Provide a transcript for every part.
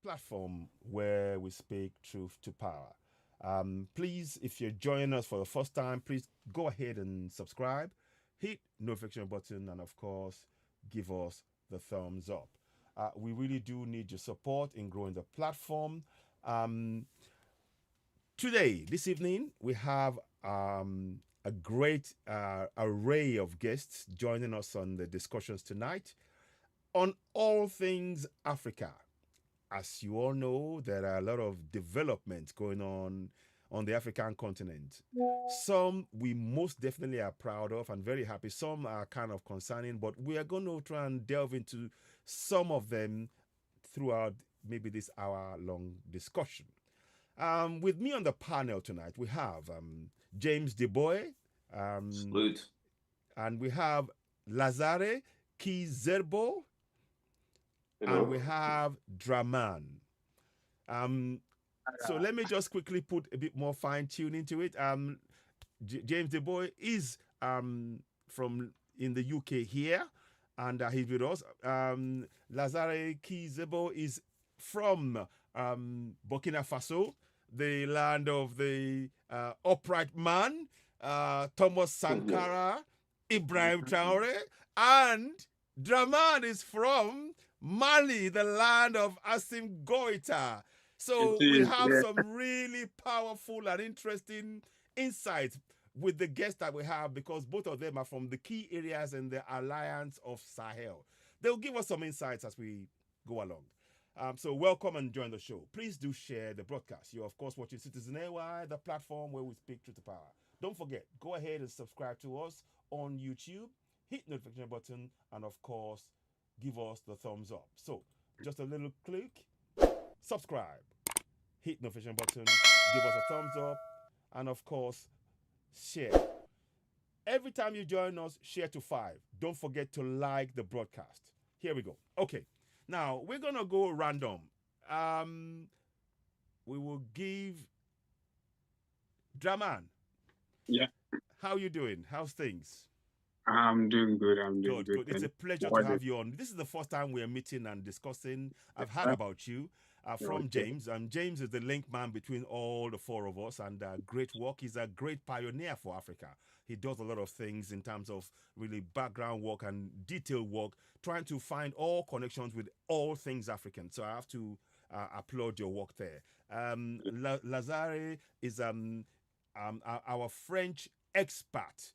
platform where we speak truth to power. Please, if you're joining us for the first time, please go ahead and subscribe, hit notification button, and of course, give us the thumbs up. We really do need your support in growing the platform. Um, Today, this evening, we have a great array of guests joining us on the discussions tonight on all things Africa. As you all know, there are a lot of developments going on the African continent. Some we most definitely are proud of and very happy. Some are kind of concerning, but we are going to try and delve into some of them throughout maybe this hour long discussion. With me on the panel tonight, we have James Diboe, um, Salute. and we have Lazare Kizerbo, and we Hello. have Dramane. Um, so let me just quickly put a bit more fine tune into it. James Diboe is from in the UK here, and he's with us. Lazare Kizerbo is from Burkina Faso, the land of the upright man, Thomas Sankara, Ibrahim Traore, and Dramane is from Mali, the land of Asim Goita. It So we is, have yeah. some really powerful and interesting insights with the guests that we have because both of them are from the key areas in the Alliance of Sahel. They'll give us some insights as we go along. So welcome and join the show. Please do share the broadcast. You're of course watching Citizen AY, the platform where we speak truth to power. Don't forget, go ahead and subscribe to us on YouTube, hit notification button, and of course, give us the thumbs up. So just a little click, subscribe, hit notification button, give us a thumbs up, and of course, share. Every time you join us, share to five. Don't forget to like the broadcast. Here we go. Okay. Now we're gonna go random. Um, we will give Draman. Yeah, How you doing? How's things? I'm doing good. I'm doing Good, good. good. It's Thank a you. pleasure to What is have you on. This is the first time we're meeting and discussing. I've heard that? about you from Okay. James. James is the link man between all the four of us, and great work. He's a great pioneer for Africa. He does a lot of things in terms of really background work and detailed work, trying to find all connections with all things African. So I have to applaud your work there. Lazare is our French expert,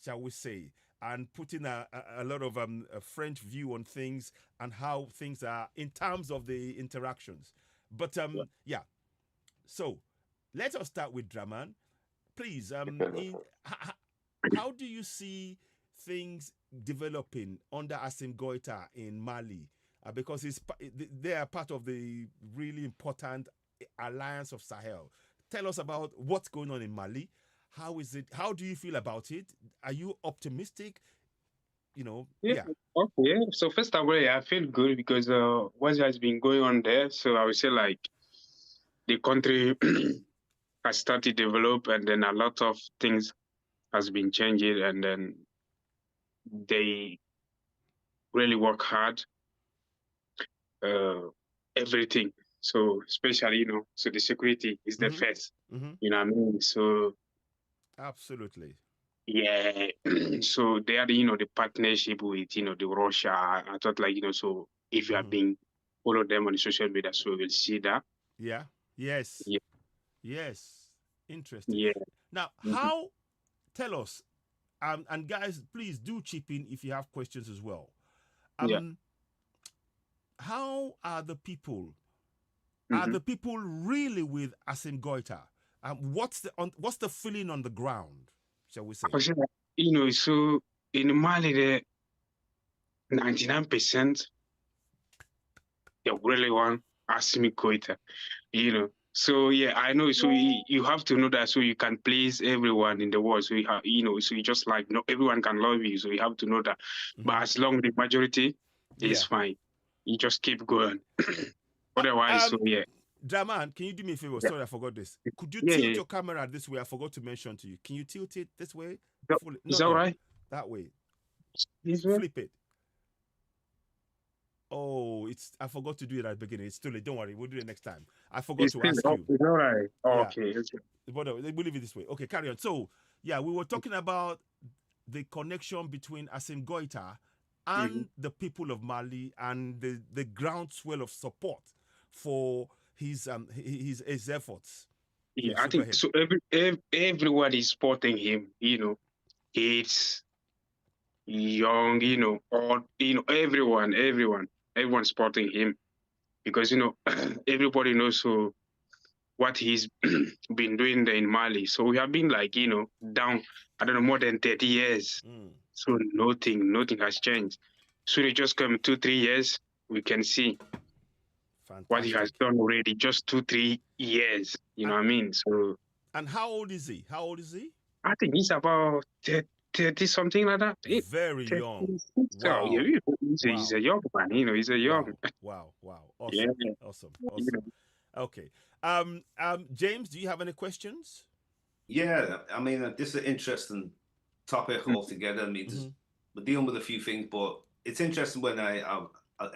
shall we say, and putting a lot of a French view on things and how things are in terms of the interactions. But Yeah. yeah, so let us start with Draman. Please, how do you see things developing under Asim Goita in Mali? Because they are part of the really important alliance of Sahel. Tell us about what's going on in Mali. How is it? How do you feel about it? Are you optimistic? Yeah. Yeah. Okay. So first of all, yeah, I feel good because what has been going on there. So I would say like the country has started to develop, and then a lot of things has been changing, and then they really work hard. Uh, Everything. So especially so the security is the Mm-hmm. first. Mm-hmm. You know what I mean? So Absolutely. yeah, so they are the partnership with the Russia. I thought like so if you have Mm-hmm. been follow them on the social media, so you'll see that. Yeah. Yes. Yeah, Yes. Interesting. yeah, Now, mhm, how? Tell us. And guys, please do chip in if you have questions as well. yeah. Um, how are the people? Are Mm-hmm. the people really with Asim Goita? What's the feeling on the ground? Shall we I say? was saying that, so in Mali, the 99% they really want Assimi Koita, So yeah, I know. So you have to know that so you can please everyone in the world. So you have, so you just like no everyone can love you. So you have to know that. Mm-hmm. But as long the majority is Yeah. fine, you just keep going. Uh, Otherwise, so um, yeah, Draman, can you do me a favor? yeah, Sorry, I forgot this. Could you yeah, tilt yeah. your camera this way? I forgot to mention to you. Can you tilt it this way? Fully? Is No, that no, right? that way. This way? Flip it. Oh, I forgot to do it at the beginning. It's too late. Don't worry. We'll do it next time. I forgot It's to still ask you. it's all right. Oh, Yeah. okay, okay. But we'll leave it this way. Okay, carry on. So, yeah, we were talking about the connection between Asim Goita Mhm. and the people of Mali and the groundswell of support for his efforts. Yeah, Yes, I so go think ahead. so. Everyone is supporting him. Kids, young, all, everyone's supporting him because everybody knows what he's been doing there in Mali. So we have been like down. I don't know, more than 30 years. Mm, So nothing has changed. So they just come 2 3 years. We can see what he has fantastic. done already. Just 2 3 years. You know And what I mean? So and how old is he? How old is he? I think he's about 30 something like that. Very 30, young. so yeah, Wow. he's Wow. a young man. He's a young. Wow. Wow. Wow. Yeah. Awesome. Awesome. You Awesome. Okay. James, do you have any questions? Yeah, I mean, this is an interesting topic know. altogether. I mean, Mm-hmm. we're dealing with a few things, but it's interesting when I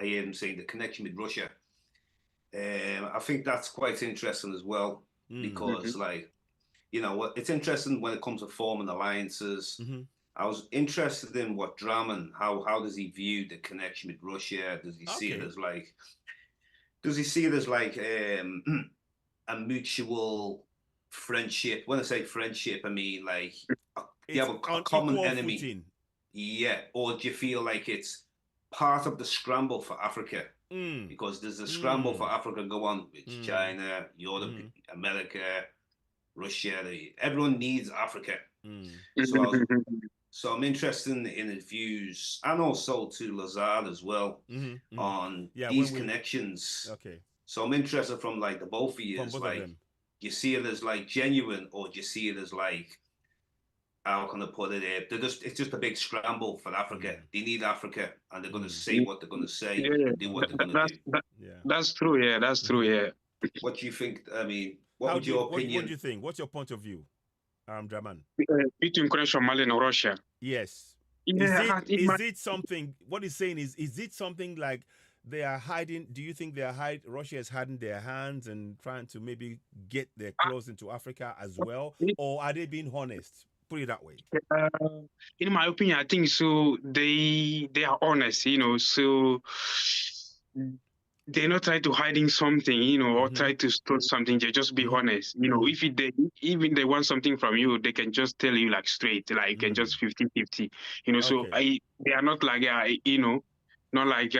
hear him saying the connection with Russia. I think that's quite interesting as well Mm. because, Mhm. like, it's interesting when it comes to forming alliances. Mm-hmm. I was interested in what Dramane, how does he view the connection with Russia? Does he see it Okay. as like, does he see it as like a mutual friendship? When I say friendship, I mean like you It's have a on common equal enemy, footing. yeah, or do you feel like it's part of the scramble for Africa? Mm. Because there's a scramble for Mm. Africa go on with Mm. China, Europe, Mm. America, Russia. Everyone needs Africa. Mm. So I'm interested in his views and also to Lazare as well Mm-hmm. Mm-hmm. on Yeah, these when we connections. okay. So I'm interested from like the both of you From is both of like, them. do you see it as like genuine or do you see it as like, how can I put it? It's just a big scramble for Africa. Mm. They need Africa and they're going to Mm. say what they're going to say Yeah, and do what they're going to that's do. Yeah. that's true. Yeah, that's true. Mm-hmm. Yeah. What do you think? I mean, what How would do you your what do opinion? you think? What's your point of view, Draman? Between connection Mali and Russia. Yes. Is Yeah, it something what he's saying is it something like they are hiding? Do you think they are Russia is hiding their hands and trying to maybe get their claws into Africa as well? Or are they being honest? Put it that way. uh, in my opinion, I think so. They are honest. So they're not trying to hiding something, or Mm-hmm. try to steal something. They just be Mm-hmm. honest. Mm-hmm. If they even they want something from you, they can just tell you like straight, like can Mm. just 50-50. So Okay. they are not like not like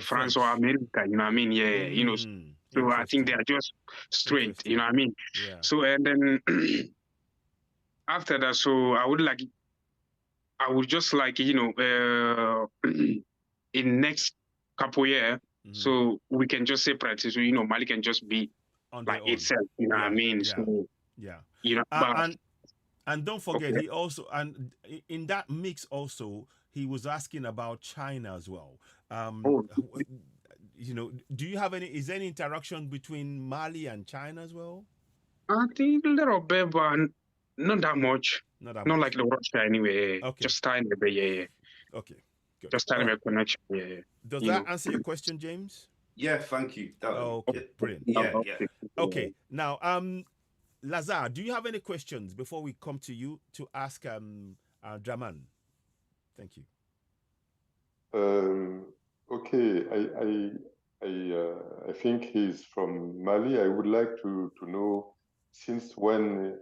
France or French. America. You know what I mean? Yeah. Mm. So I think they Interesting. are just straight. You Interesting. know what I mean? Yeah. So and then after that, so I would just like in next couple year, Mm-hmm. so we can just separate it. So Mali can just be On their like own. itself. You know what I Yeah. mean? Yeah. So Yeah. but And don't forget, okay. he also and in that mix also he was asking about China as well. Oh, Do you have any? Is there any interaction between Mali and China as well? I think a little bit, but not that much. Not that Not like much. the Russia anyway. Okay. Just tiny bit, yeah. Okay. Good. Just All tiny right. bit connection, yeah. Does that answer your question, James? Yeah, thank you. Okay. Brilliant. Yeah, Okay. yeah. Okay. Now, Lazare, do you have any questions before we come to you to ask Draman? Thank you. Okay, I think he's from Mali. I would like to know since when,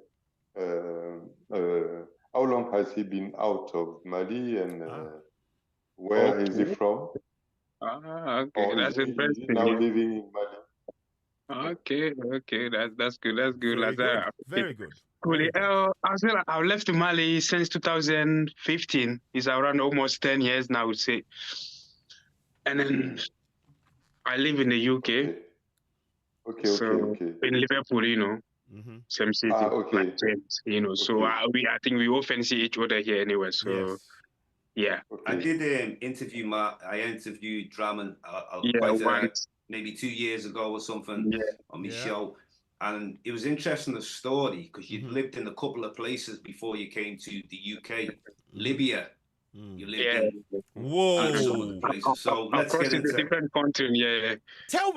how long has he been out of Mali and where is he Okay. from? Okay, Or is that's he interesting. now Yeah. living in Mali? Okay, that's good. That's good, Very good. Lazare. Very good. Cool. Very good. As well, I've left Mali since 2015. It's around almost 10 years now, I would say. And then I live in the UK. Okay. In Liverpool, Mm-hmm. same city, Okay. like James, So I think we often see each other here anyway. So Yes. yeah. I Okay. did I interviewed Dramane Yeah, maybe 2 years ago or something on my Yeah. show. And it was interesting, the story, because you'd Mhm. lived in a couple of places before you came to the UK. Mhm. Libya You lived Yeah. in Whoa. and some other places. So let's Across get the into different countries, yeah. Tell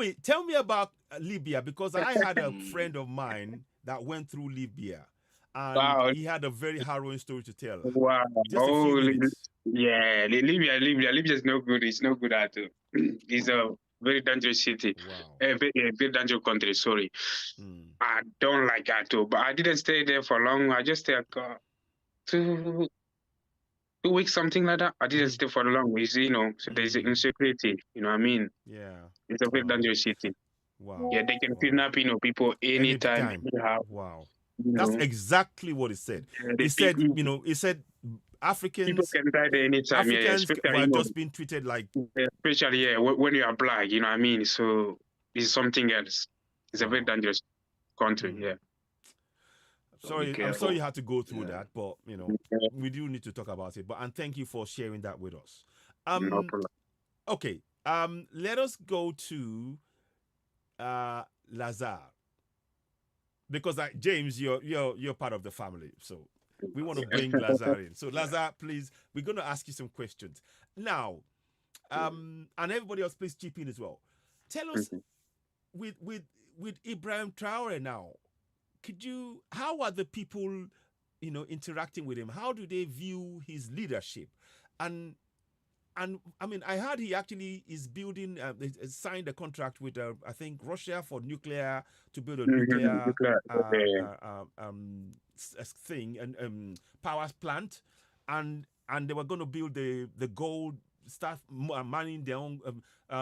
me about Libya, because I had a Mm. friend of mine that went through Libya, and Wow. he had a very harrowing story to tell. Wow. Just a few minutes. Yeah. Libya is no good. It's no good at all. It's a very dangerous city. Wow. A very dangerous country, sorry. Mm. I don't like it at all. But I didn't stay there for long. I just stayed 2 weeks, something like that. I didn't stay for long. It's, so there's insecurity. You know what I mean? Yeah. It's a very dangerous city. Wow. Yeah, they can Wow. kidnap, people anytime, anyhow. Wow. You That's know. exactly what he said. Yeah, He said, people Africans can die there anytime. Yeah, Africans especially, were just being treated like. especially when you are black. You know what I mean? So it's something else. It's a very dangerous country. Yeah. Sorry, I'm sorry you had to go through that, but we do need to talk about it. And thank you for sharing that with us. No problem. Okay. Let us go to Lazare, because James, you're part of the family, so we want to bring Lazare in. So Lazare, please, we're going to ask you some questions now, and everybody else, please chip in as well. Tell us, with Ibrahim Traore now, how are the people, interacting with him? How do they view his leadership? And I mean, I heard he actually is building, signed a contract with, I think, Russia for nuclear, to build a nuclear thing, and power plant, and they were going to build the gold, start mining their own,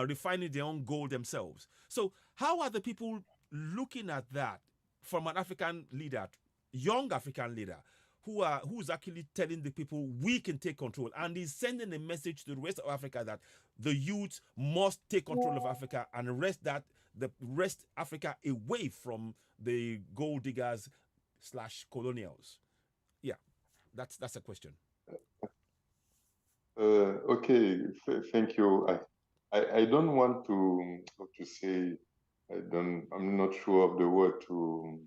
refining their own gold themselves. So how are the people looking at that from an African leader, young African leader, who's actually telling the people we can take control, and he's sending a message to the rest of Africa that the youth must take control of Africa and wrest Africa away from the gold diggers / colonials? Yeah, that's a question. Okay, thank you. I don't want to say, I'm not sure of the word to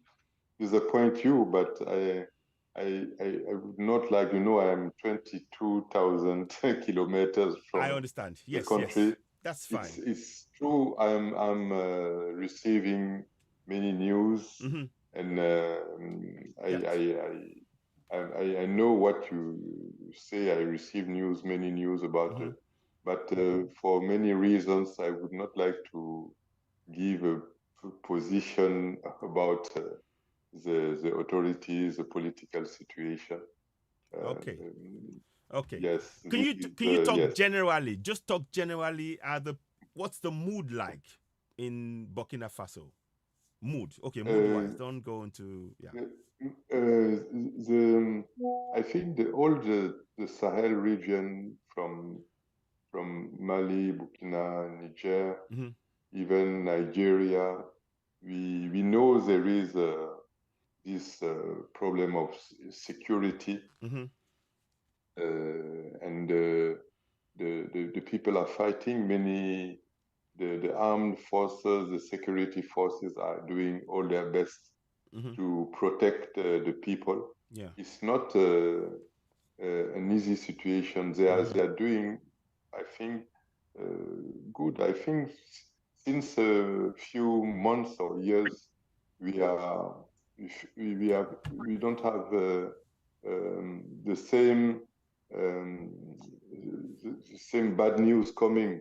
disappoint you, but I would not like, I am 22,000 kilometers from I understand. Yes, the country. Yes. That's fine. It's true. I'm receiving many news, and I know what you say. I receive many news about it, but for many reasons, I would not like to give a position about the authorities, the political situation. Okay. Yes. Can you talk yes. generally? Just talk generally. What's the mood like in Burkina Faso? Mood. Okay, mood-wise. Don't go into I think all the Sahel region, from Mali, Burkina, Niger, even Nigeria, we know there is this problem of security, and the people are fighting. Many the armed forces, the security forces are doing all their best to protect the people. Yeah. It's not an easy situation. They are doing, I think, good. I think since a few months or years, we don't have the same bad news coming.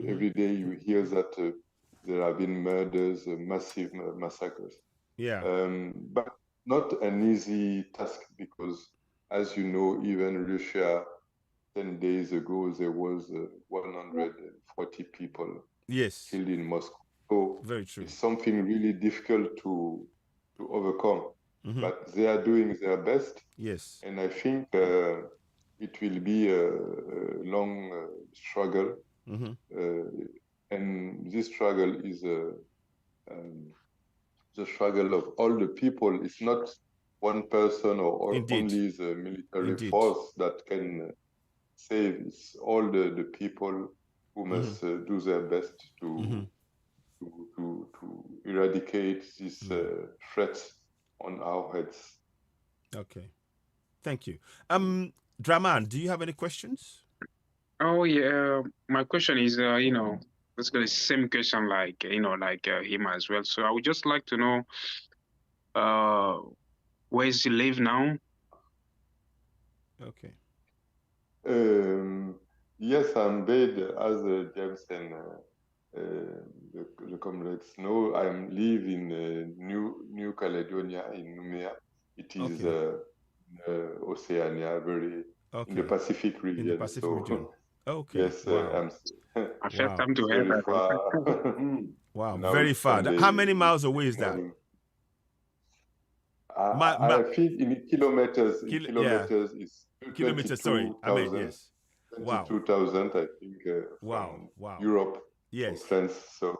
Every day you hear that there have been murders, massive massacres. Yeah. But not an easy task, because, as you know, even Russia, 10 days ago, there was 140 people killed in Moscow. So very true. It's something really difficult to overcome. But they are doing their best. Yes. And I think it will be a long struggle. And this struggle is the struggle of all the people. It's not one person or only the military force that can save. It's all the people who must do their best to eradicate these threats on our heads. Okay, thank you. Dramane, do you have any questions? Oh yeah, my question is, basically the same question like him as well. So I would just like to know, where does he live now? Okay. Yes, I'm based as James and the comrades know. I live in New Caledonia in Numea. It is Oceania, very in the Pacific region. In the Pacific region. Okay. Yes, wow. I first time to hear very that. far. Wow, Now very it's far. Sunday How many miles away is that? morning. I think in kilometers. In kilometers is Kilometers. Sorry, I meant yes. 22,000, I think, from Europe, from France. So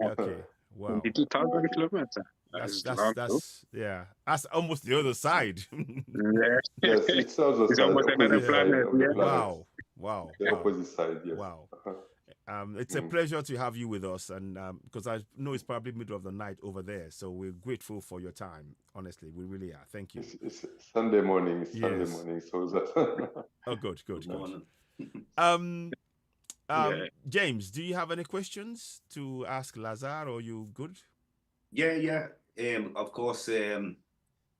okay, wow. 22,000 kilometers. That's almost the other side. Yes, it's also it's almost another planet. Wow. The opposite side. Yes. Wow. It's a pleasure to have you with us, and because I know it's probably middle of the night over there, so we're grateful for your time. Honestly, we really are. Thank you. It's Sunday morning. It's Sunday morning, so that. Oh, good. James, do you have any questions to ask Lazare? Or you good? Yeah. Of course.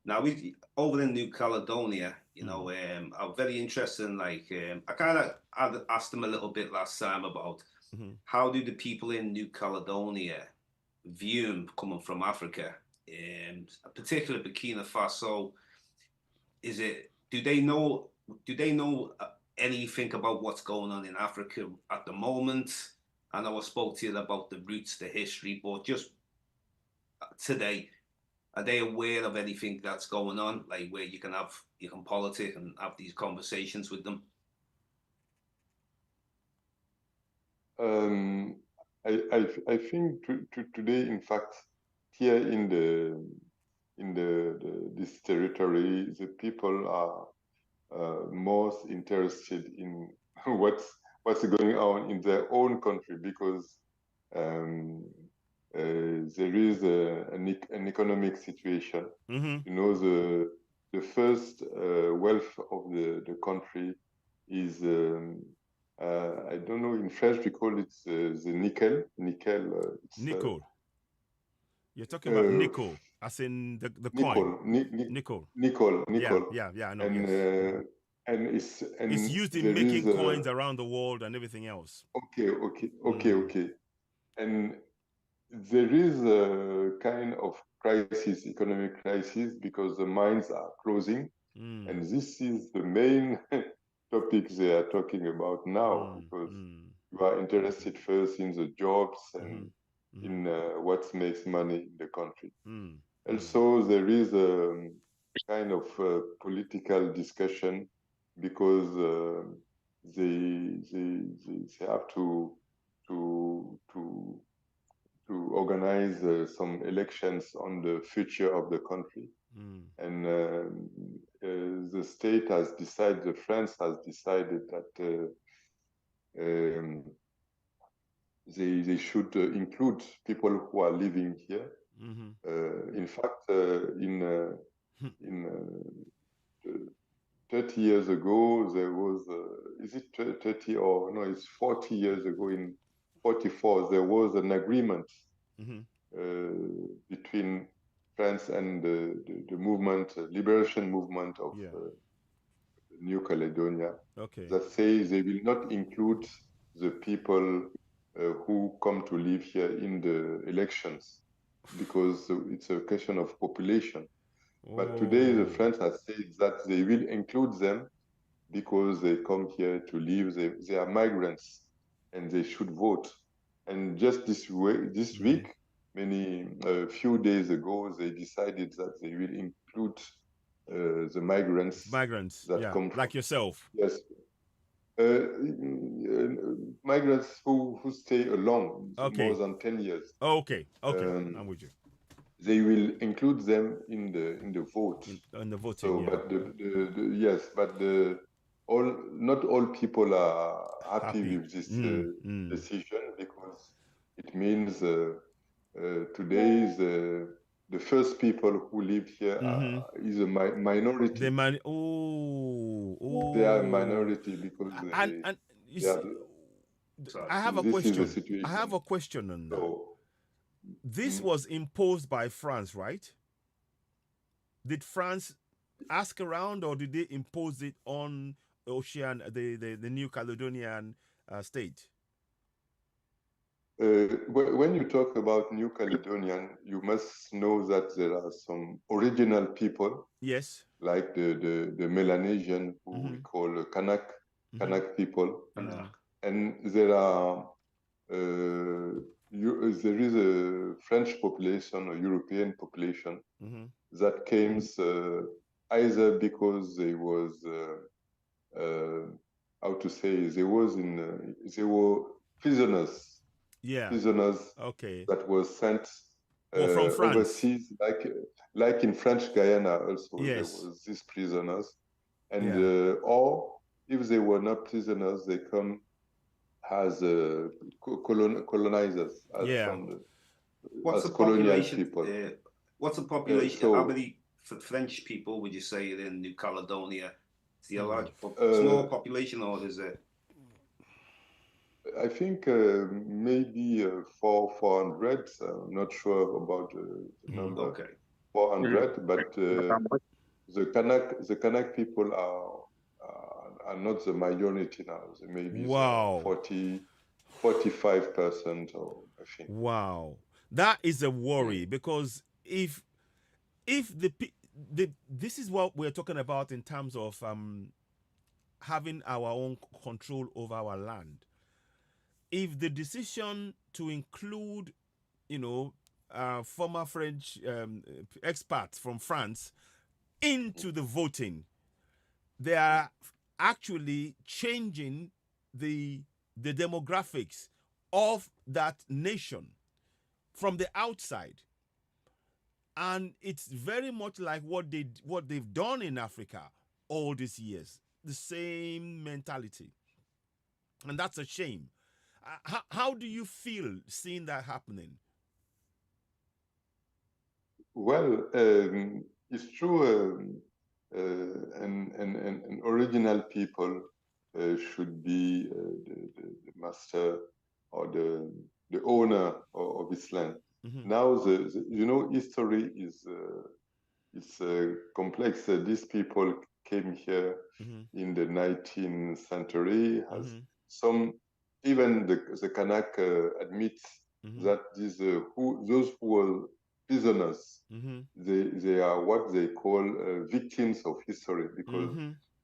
Now we over in New Caledonia, I'm very interested in I kind of asked them a little bit last time about how do the people in New Caledonia view him coming from Africa, particularly Burkina Faso. Do they know anything about what's going on in Africa at the moment? I know I spoke to you about the roots, the history, but just today, are they aware of anything that's going on, like where you can politic and have these conversations with them? I think today, in fact, here in this territory, the people are most interested in what's going on in their own country, because there is an economic situation. The first wealth of the country is I don't know, in French we call it the nickel. Nickel. You're talking about nickel, as in the coin. Nickel. Yeah, I know. And it's used in making coins around the world and everything else. Okay. And there is a kind of crisis, economic crisis, because the mines are closing, and this is the main topic they are talking about now, because you are interested first in the jobs and in what makes money in the country. Also, there is a kind of political discussion, because they have to organize some elections on the future of the country. And the state has decided, France has decided that they should include people who are living here. In fact, in 30 years ago, there was, is it 30 or no, it's 40 years ago, in 44, there was an agreement between France and the movement, liberation movement of New Caledonia, that says they will not include the people who come to live here in the elections, because it's a question of population. But today the French has said that they will include them because they come here to live. They are migrants and they should vote. And just this week, a few days ago, they decided that they will include the migrants that come like yourself. Yes. Migrants who stay along more than 10 years. Okay. I'm with you. They will include them in the vote. In the voting. So, but not all people are happy with this decision, because it means today the first people who live here is a minority. The they are a minority because and you they see, have, I have a this is the question. situation. I have a question on that. So, This was imposed by France, right? Did France ask around, or did they impose it on the New Caledonian state? when you talk about New Caledonian, you must know that there are some original people, Yes. like the Melanesian, who we call Kanak people, and there are there is a French population or European population that came either because they was how to say they were prisoners. Yeah. Prisoners Okay. that was sent from France. overseas, like in French Guyana also. Yes. There was these prisoners, and Yeah. or if they were not prisoners, they come as colonizers, as Yeah. from the, What's as the colonial population? people. What's the population? so- How many French people would you say are in New Caledonia? Is there a large, Uh, small population, or is it? I think maybe 400. I'm not sure about the number. Okay. 400, but the Kanak people are not the majority now. They maybe Wow. 45%, or I think. Wow, that is a worry, because if this is what we're talking about in terms of having our own control over our land. If the decision to include, former French expats from France into the voting, they are actually changing the demographics of that nation from the outside. And it's very much like what they've done in Africa all these years, the same mentality. And that's a shame. How do you feel seeing that happening? Well, it's true. And original people should be the master or the owner of this land. Now, history is it's complex. These people came here in the 19th century. Even the Kanak admits that those who were prisoners, they are what they call victims of history, because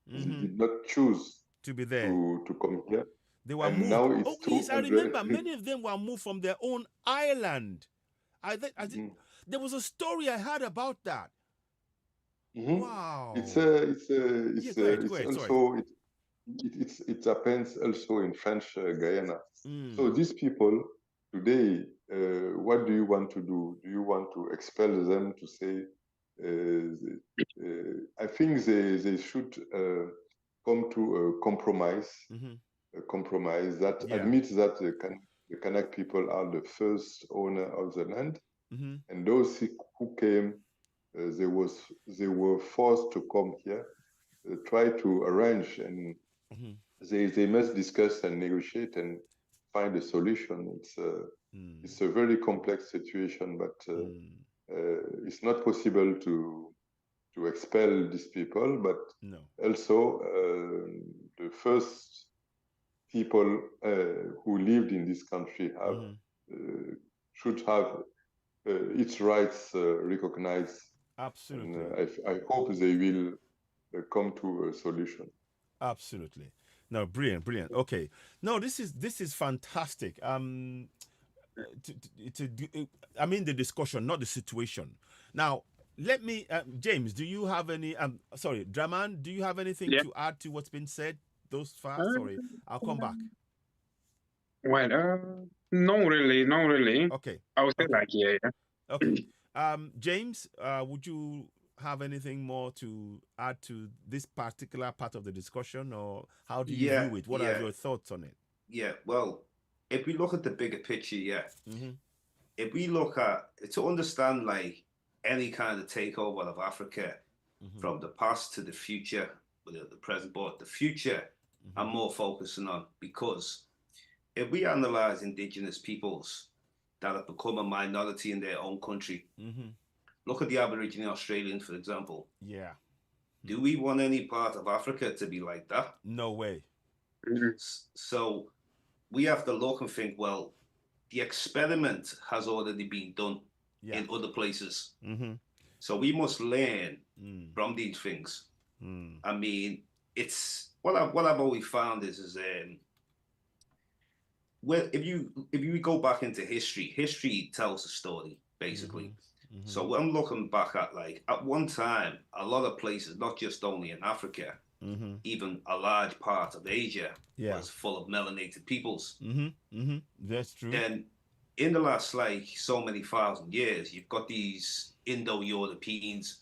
they did not choose to be there, to come here. They were moved. Now it's yes, I remember many of them were moved from their own island. I think there was a story I heard about that. Wow. It happens also in French Guyana. So these people today, what do you want to do? Do you want to expel them, to say? I think they should come to a compromise. A compromise that admits that the Kanak people are the first owner of the land, and those who came, they were forced to come here, try to arrange, and they must discuss and negotiate and find a solution. It's a very complex situation, but it's not possible to expel these people. But also the first people who lived in this country should have its rights recognized. Absolutely. And I hope they will come to a solution. Absolutely. No, brilliant. Okay. No, this is fantastic. I mean the discussion, not the situation. Now, let me, James, do you have any? Sorry, Dramane, do you have anything to add to what's been said thus far? Sorry, I'll come back. Well, no, really. Okay. I would say yeah. Okay. James, would you have anything more to add to this particular part of the discussion, or how do you view it? What are your thoughts on it? Yeah, well, if we look at the bigger picture, if we look at, to understand like any kind of takeover of Africa from the past to the future, the present, but the future I'm more focusing on, because if we analyze indigenous peoples that have become a minority in their own country, look at the Aboriginal Australians, for example. Yeah. Do we want any part of Africa to be like that? No way. So we have to look and think, well, the experiment has already been done in other places. So we must learn from these things. I mean, it's what I've always found is well, if you go back into history tells a story, basically. So I'm looking back at, like, at one time, a lot of places, not just only in Africa, even a large part of Asia was full of melanated peoples. That's true. Then in the last, like, so many thousand years, you've got these Indo-Europeans.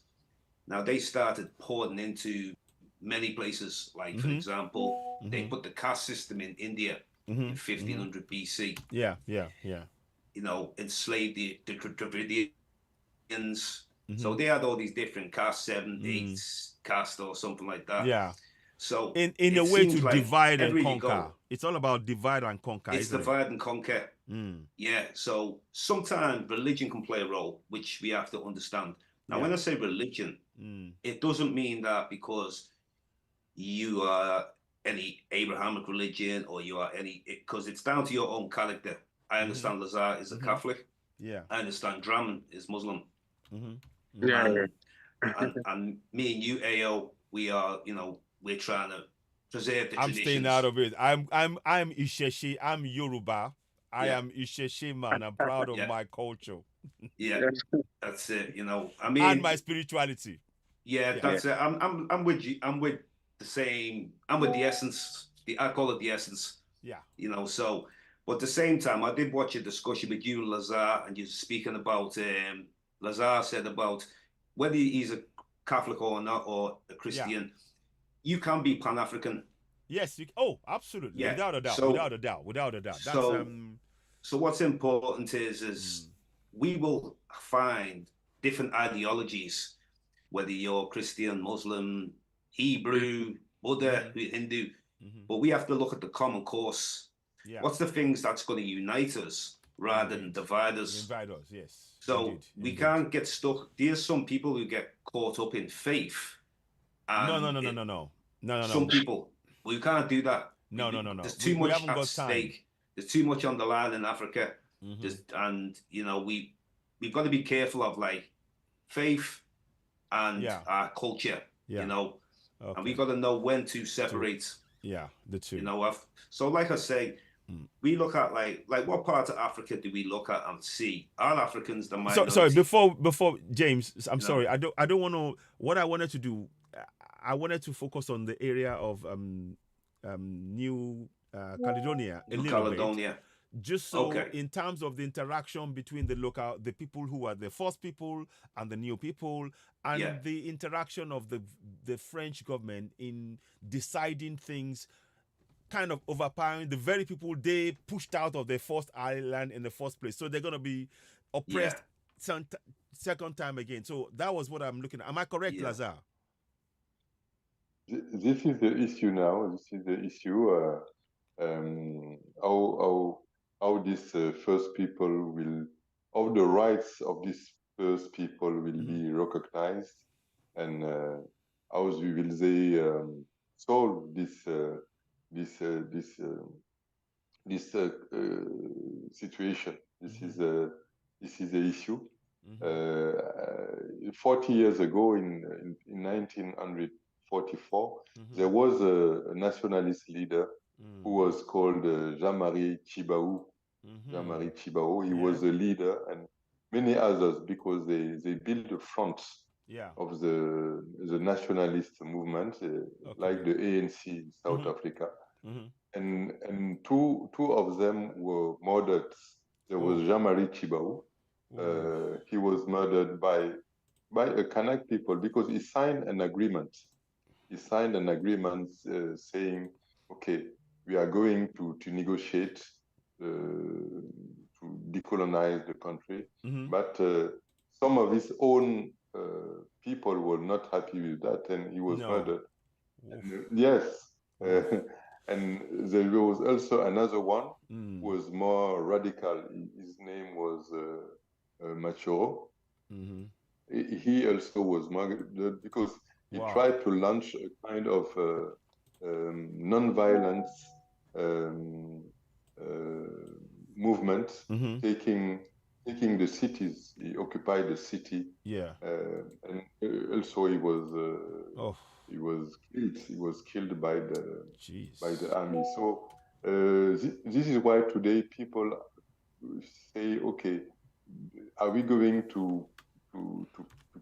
Now they started pouring into many places, like, for example, they put the caste system in India in 1500 BC. Yeah. You know, enslaved the Dravidians. So they had all these different castes, 7, 8 castes or something like that. Yeah. So in a way to like divide and conquer. It's all about divide and conquer. It's divide and conquer. Yeah. So sometimes religion can play a role, which we have to understand. Now, when I say religion, it doesn't mean that because you are any Abrahamic religion or you are any, because it's down to your own character. I understand Lazare is a Catholic. Yeah. I understand Dramane is Muslim. Yeah. And me and you, AO, we are, you know, we're trying to preserve the traditions. Staying out of it. I'm Isheshi. I'm Yoruba. I am Isheshi, man. I'm proud of my culture. That's it. You know, I mean, and my spirituality. That's it. I'm with you. I'm with the same. I'm with the essence. I call it the essence. Yeah. You know. So, but at the same time, I did watch a discussion with you, Lazare, and you're speaking about. Lazare said about whether he's a Catholic or not, or a Christian. You can be Pan-African. Yes. Absolutely. Without a doubt. Without a doubt. That's, so what's important is we will find different ideologies, whether you're Christian, Muslim, Hebrew, Buddha, Hindu, but we have to look at the common course. What's the things that's going to unite us rather than divide us? Divide us, yes. So we can't get stuck. There's some people who get caught up in faith. No. Some people, we can't do that. No. There's too much at stake. There's too much on the line in Africa. And, you know, we've got to be careful of, like, faith and our culture, you know. And we got to know when to separate. The two. You know, so like I say, we look at like what part of Africa do we look at and see? All Africans, the minority. Sorry, before James, I'm sorry. I don't want to. What I wanted to do, I wanted to focus on the area of New Caledonia. New Caledonia. Bit, just so in terms of the interaction between the people who are the first people and the new people, and the interaction of the French government in deciding things, kind of overpowering the very people they pushed out of their first island in the first place. So they're going to be oppressed second time again. So that was what I'm looking at. Am I correct, Lazare? This is the issue now. This is the issue. How these first people will, how the rights of these first people will be recognized, and how we will solve this situation. This is the issue. 40 years ago, in 1944, there was a nationalist leader who was called Jean-Marie Diboe. Jean-Marie Diboe. He was a leader, and many others, because they built the front of the nationalist movement, like the ANC in South Africa. And two of them were murdered. There was Jean-Marie Diboe. He was murdered by a Kanak people because he signed an agreement. He signed an agreement saying, okay, we are going to negotiate to decolonize the country. But some of his own people were not happy with that, and he was murdered. Yes. And there was also another one Mm. who was more radical. His name was Machoro. Mm-hmm. He also was because he Wow. tried to launch a kind of non-violence um, uh, movement, Mm-hmm. taking the cities. He occupied the city, Yeah. and also he was Oh, he was killed. He was killed by the jeez. army. So this is why today people say, okay, are we going to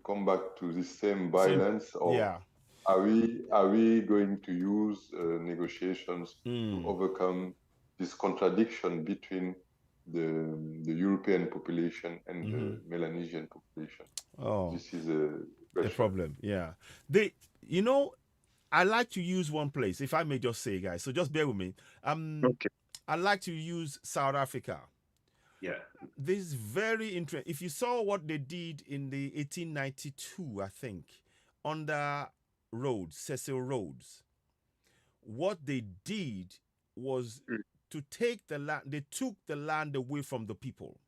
come back to the same Same. violence, or Yeah. are we going to use negotiations to Mm. overcome this contradiction between the European population and Mm-hmm. the Melanesian population? Oh, This is a a question. problem. Yeah. They, you know, I like to use one place, if I may just say, guys. So just bear with me. Okay. I like to use South Africa. Yeah. This is very interesting. If you saw what they did in the 1892, I think, under Rhodes, Cecil Rhodes, what they did was Mm. to take the land. They took the land away from the people.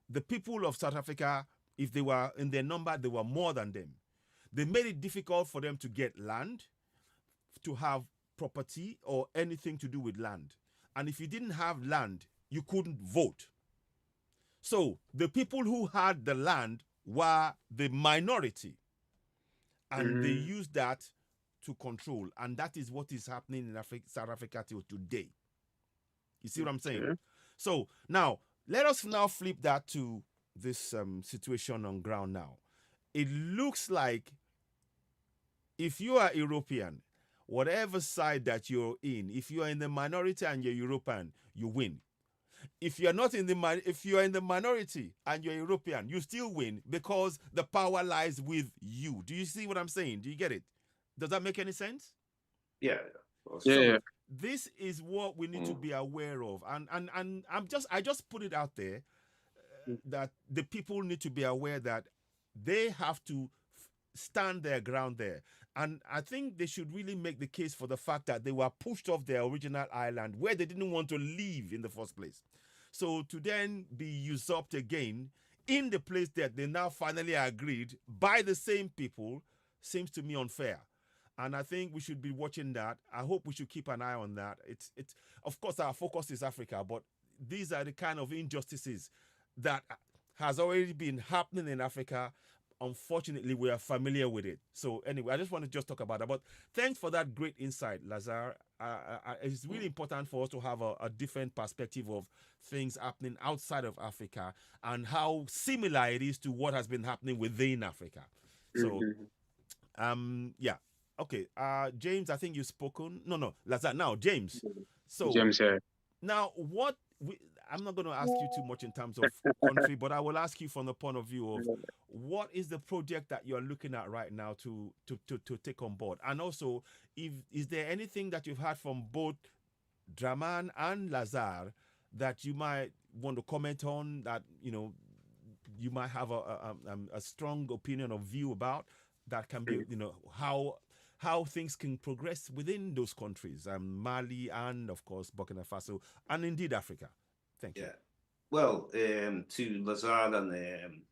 The people of South Africa, if they were in their number, they were more than them. They made it difficult for them to get land, to have property or anything to do with land. And if you didn't have land, you couldn't vote. So the people who had the land were the minority, and they Mm. used that to control. And that is what is happening in South Africa till today. You see what I'm saying? Okay. So now let us now flip that to this situation on ground now. It looks like if you are European, whatever side that you're in, if you are in the minority and you're European, you win. If you're not in the if you're in the minority and you're European, you still win because the power lies with you. Do you see what I'm saying? Do you get it? Does that make any sense? Yeah. Of course. Yeah. So Yeah. this is what we need to be aware of, and I just put it out there that the people need to be aware that they have to stand their ground there. And I think they should really make the case for the fact that they were pushed off their original island where they didn't want to leave in the first place. So to then be usurped again in the place that they now finally agreed by the same people seems to me unfair. And I think we should be watching that. I hope we should keep an eye on that. It's of course our focus is Africa, but these are the kind of injustices that has already been happening in Africa. Unfortunately, we are familiar with it. So anyway, I just want to just talk about that. But thanks for that great insight, Lazare. It's really important for us to have a different perspective of things happening outside of Africa and how similar it is to what has been happening within Africa. So, yeah. Okay. James, I think you've spoken. No, Lazare. Now, James. So James. now, I'm not going to ask you too much in terms of country, but I will ask you from the point of view of what is the project that you're looking at right now to take on board, and also, is there anything that you've heard from both Dramane and Lazare that you might want to comment on that you might have a strong opinion or view about that can be how things can progress within those countries, Mali and of course Burkina Faso and indeed Africa. Thank you. Yeah. Well, to Lazare and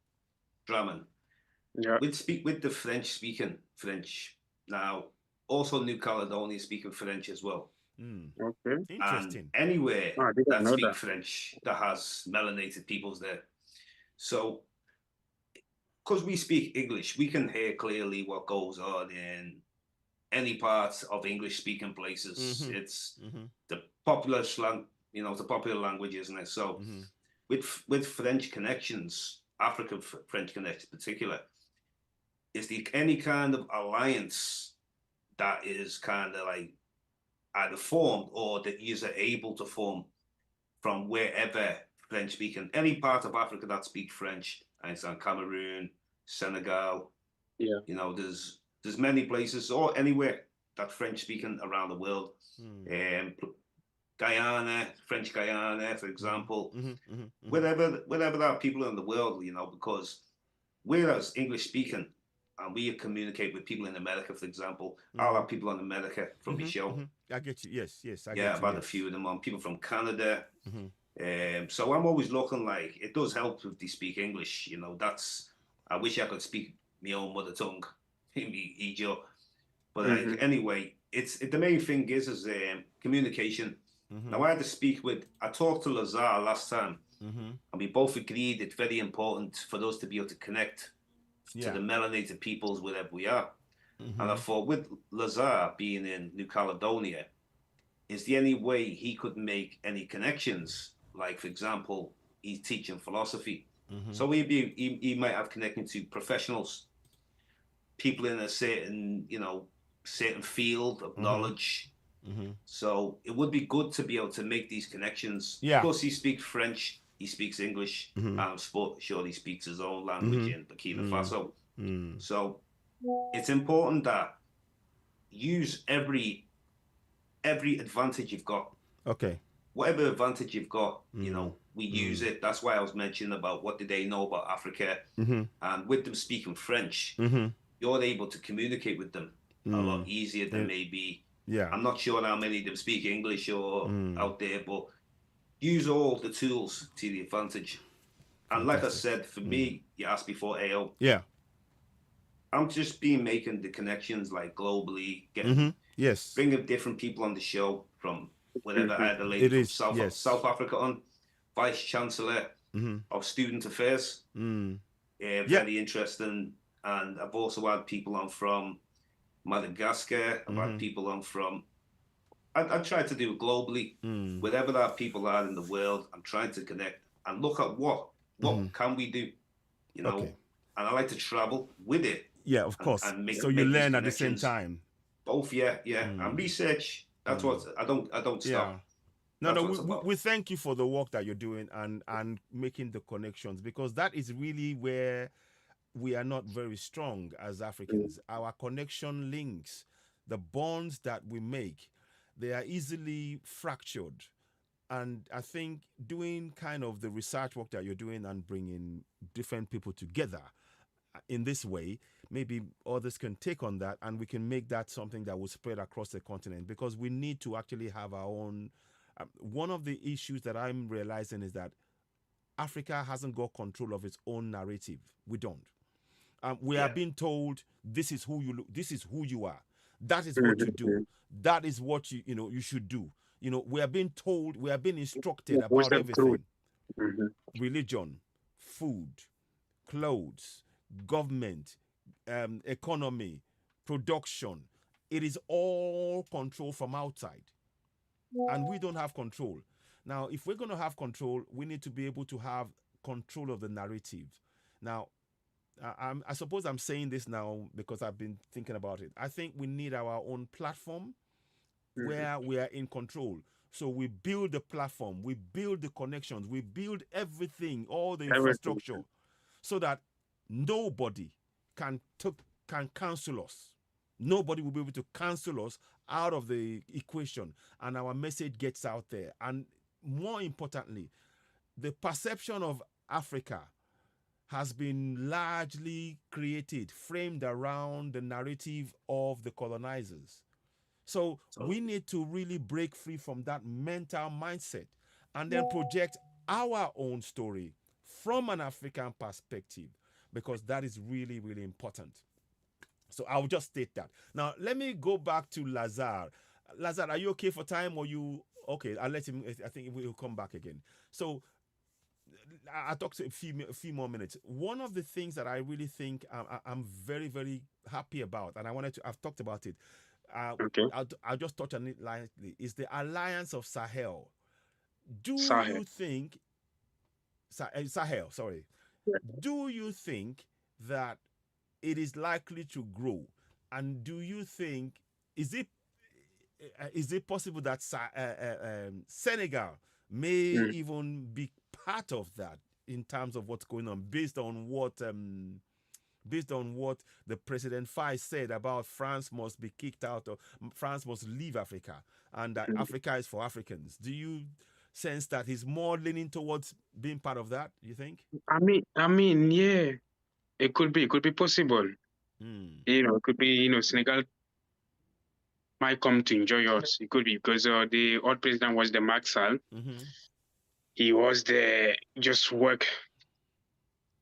Dramane, Yeah. we'd speak with the French now. Also, New Caledonia speaking French as well. Okay. Interesting. And anywhere I didn't that know speak that. French that has melanated peoples there. So, because we speak English, we can hear clearly what goes on in any part of English-speaking places. It's the popular slang, the popular language, isn't it? So, with French connections, African French connections in particular, is any kind of alliance that is kind of like either formed or that you are able to form from wherever French speaking, any part of Africa that speak French, I understand Cameroon, Senegal, Yeah. there's many places or anywhere that French speaking around the world. Guyana, French Guyana, for example, wherever there are people in the world, because whereas English speaking and we communicate with people in America, for example. I'll have people on America from the show. I get you. Yes, I Yeah, get I've you. had a Yes. few of them on, people from Canada. So I'm always looking, like, it does help if they speak English. You know, I wish I could speak my own mother tongue, Ijo. But like, anyway, the main thing is communication. Now I talked to Lazare last time, and we both agreed it's very important for us to be able to connect to the melanated peoples wherever we are. And I thought, with Lazare being in New Caledonia, is there any way he could make any connections? Like, for example, he's teaching philosophy. So he might have connection to professionals, people in a certain, certain field of knowledge. So it would be good to be able to make these connections. Yeah. Of course, he speaks French, he speaks English, and I'm sure he speaks his own language in Burkina Faso. So it's important that use every advantage you've got. Okay. Whatever advantage you've got, we use it. That's why I was mentioning about what did they know about Africa. And with them speaking French, you're able to communicate with them a lot easier than maybe. Yeah. I'm not sure how many of them speak English or out there, but use all the tools to the advantage. And like I said, for me, you asked before, AO. Yeah. I'm just making the connections, like, globally, Yes. bringing different people on the show from whatever. I had a lady from South Africa on, Vice Chancellor of Student Affairs. Very interesting. And I've also had people on from Madagascar. I've had people on from. I try to do it globally. Wherever there are people are in the world, I'm trying to connect and look at what can we do, Okay. And I like to travel with it. Yeah, of course. So you learn at the same time. Both, yeah. And research. That's what I don't stop. Yeah. No, we thank you for the work that you're doing and making the connections, because that is really where we are not very strong as Africans. Our connection links, the bonds that we make, they are easily fractured. And I think doing kind of the research work that you're doing and bringing different people together in this way, maybe others can take on that and we can make that something that will spread across the continent, because we need to actually have our own. One of the issues that I'm realizing is that Africa hasn't got control of its own narrative. We don't. We are being told this is who you look, this is who you are, that is what you do, that is what you should do. We are being told, we are being instructed about everything. Religion, food, clothes, government, economy, production. It is all control from outside. And we don't have control. Now, if we're going to have control, we need to be able to have control of the narrative. Now, I suppose I'm saying this now because I've been thinking about it. I think we need our own platform where we are in control. So we build the platform, we build the connections, we build everything, all the infrastructure, so that nobody can cancel us. Nobody will be able to cancel us out of the equation, and our message gets out there. And more importantly, the perception of Africa has been largely created, framed around the narrative of the colonizers. So we need to really break free from that mental mindset and then project our own story from an African perspective, because that is really, really important. So I'll just state that. Now, let me go back to Lazare. Lazare, are you okay for time, or you... Okay, I'll let him... I think we'll come back again. So I'll talk to a few more minutes. One of the things that I really think I'm very, very happy about, and I've talked about it, I'll just touch on it lightly, is the Alliance of Sahel. You think... Sahel, sorry. Do you think that it is likely to grow? And do you think, is it possible that Senegal may even be part of that in terms of what's going on, based on what the President Faye said about France must be kicked out, or France must leave Africa, and that Africa is for Africans? Do you sense that he's more leaning towards being part of that, you think? I mean, yeah, it could be possible. It could be, Senegal might come to enjoy us. It could be because the old president was the Macky Sall. He was the just work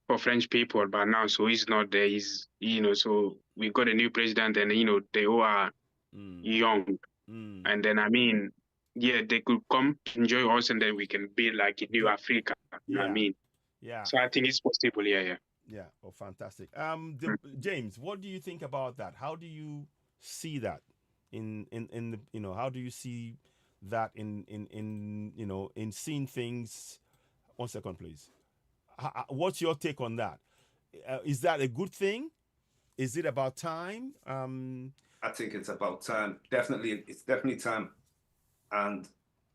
for French people, but now so he's not there. He's so we got a new president, and they all are young, and then yeah, they could come enjoy us, and then we can be like a new Africa. You know what I mean? Yeah. So I think it's possible. Yeah. Yeah. Oh, fantastic. James, what do you think about that? How do you see that in the how do you see that in seeing things? 1 second, please. What's your take on that? Is that a good thing? Is it about time? I think it's about time. It's definitely time, and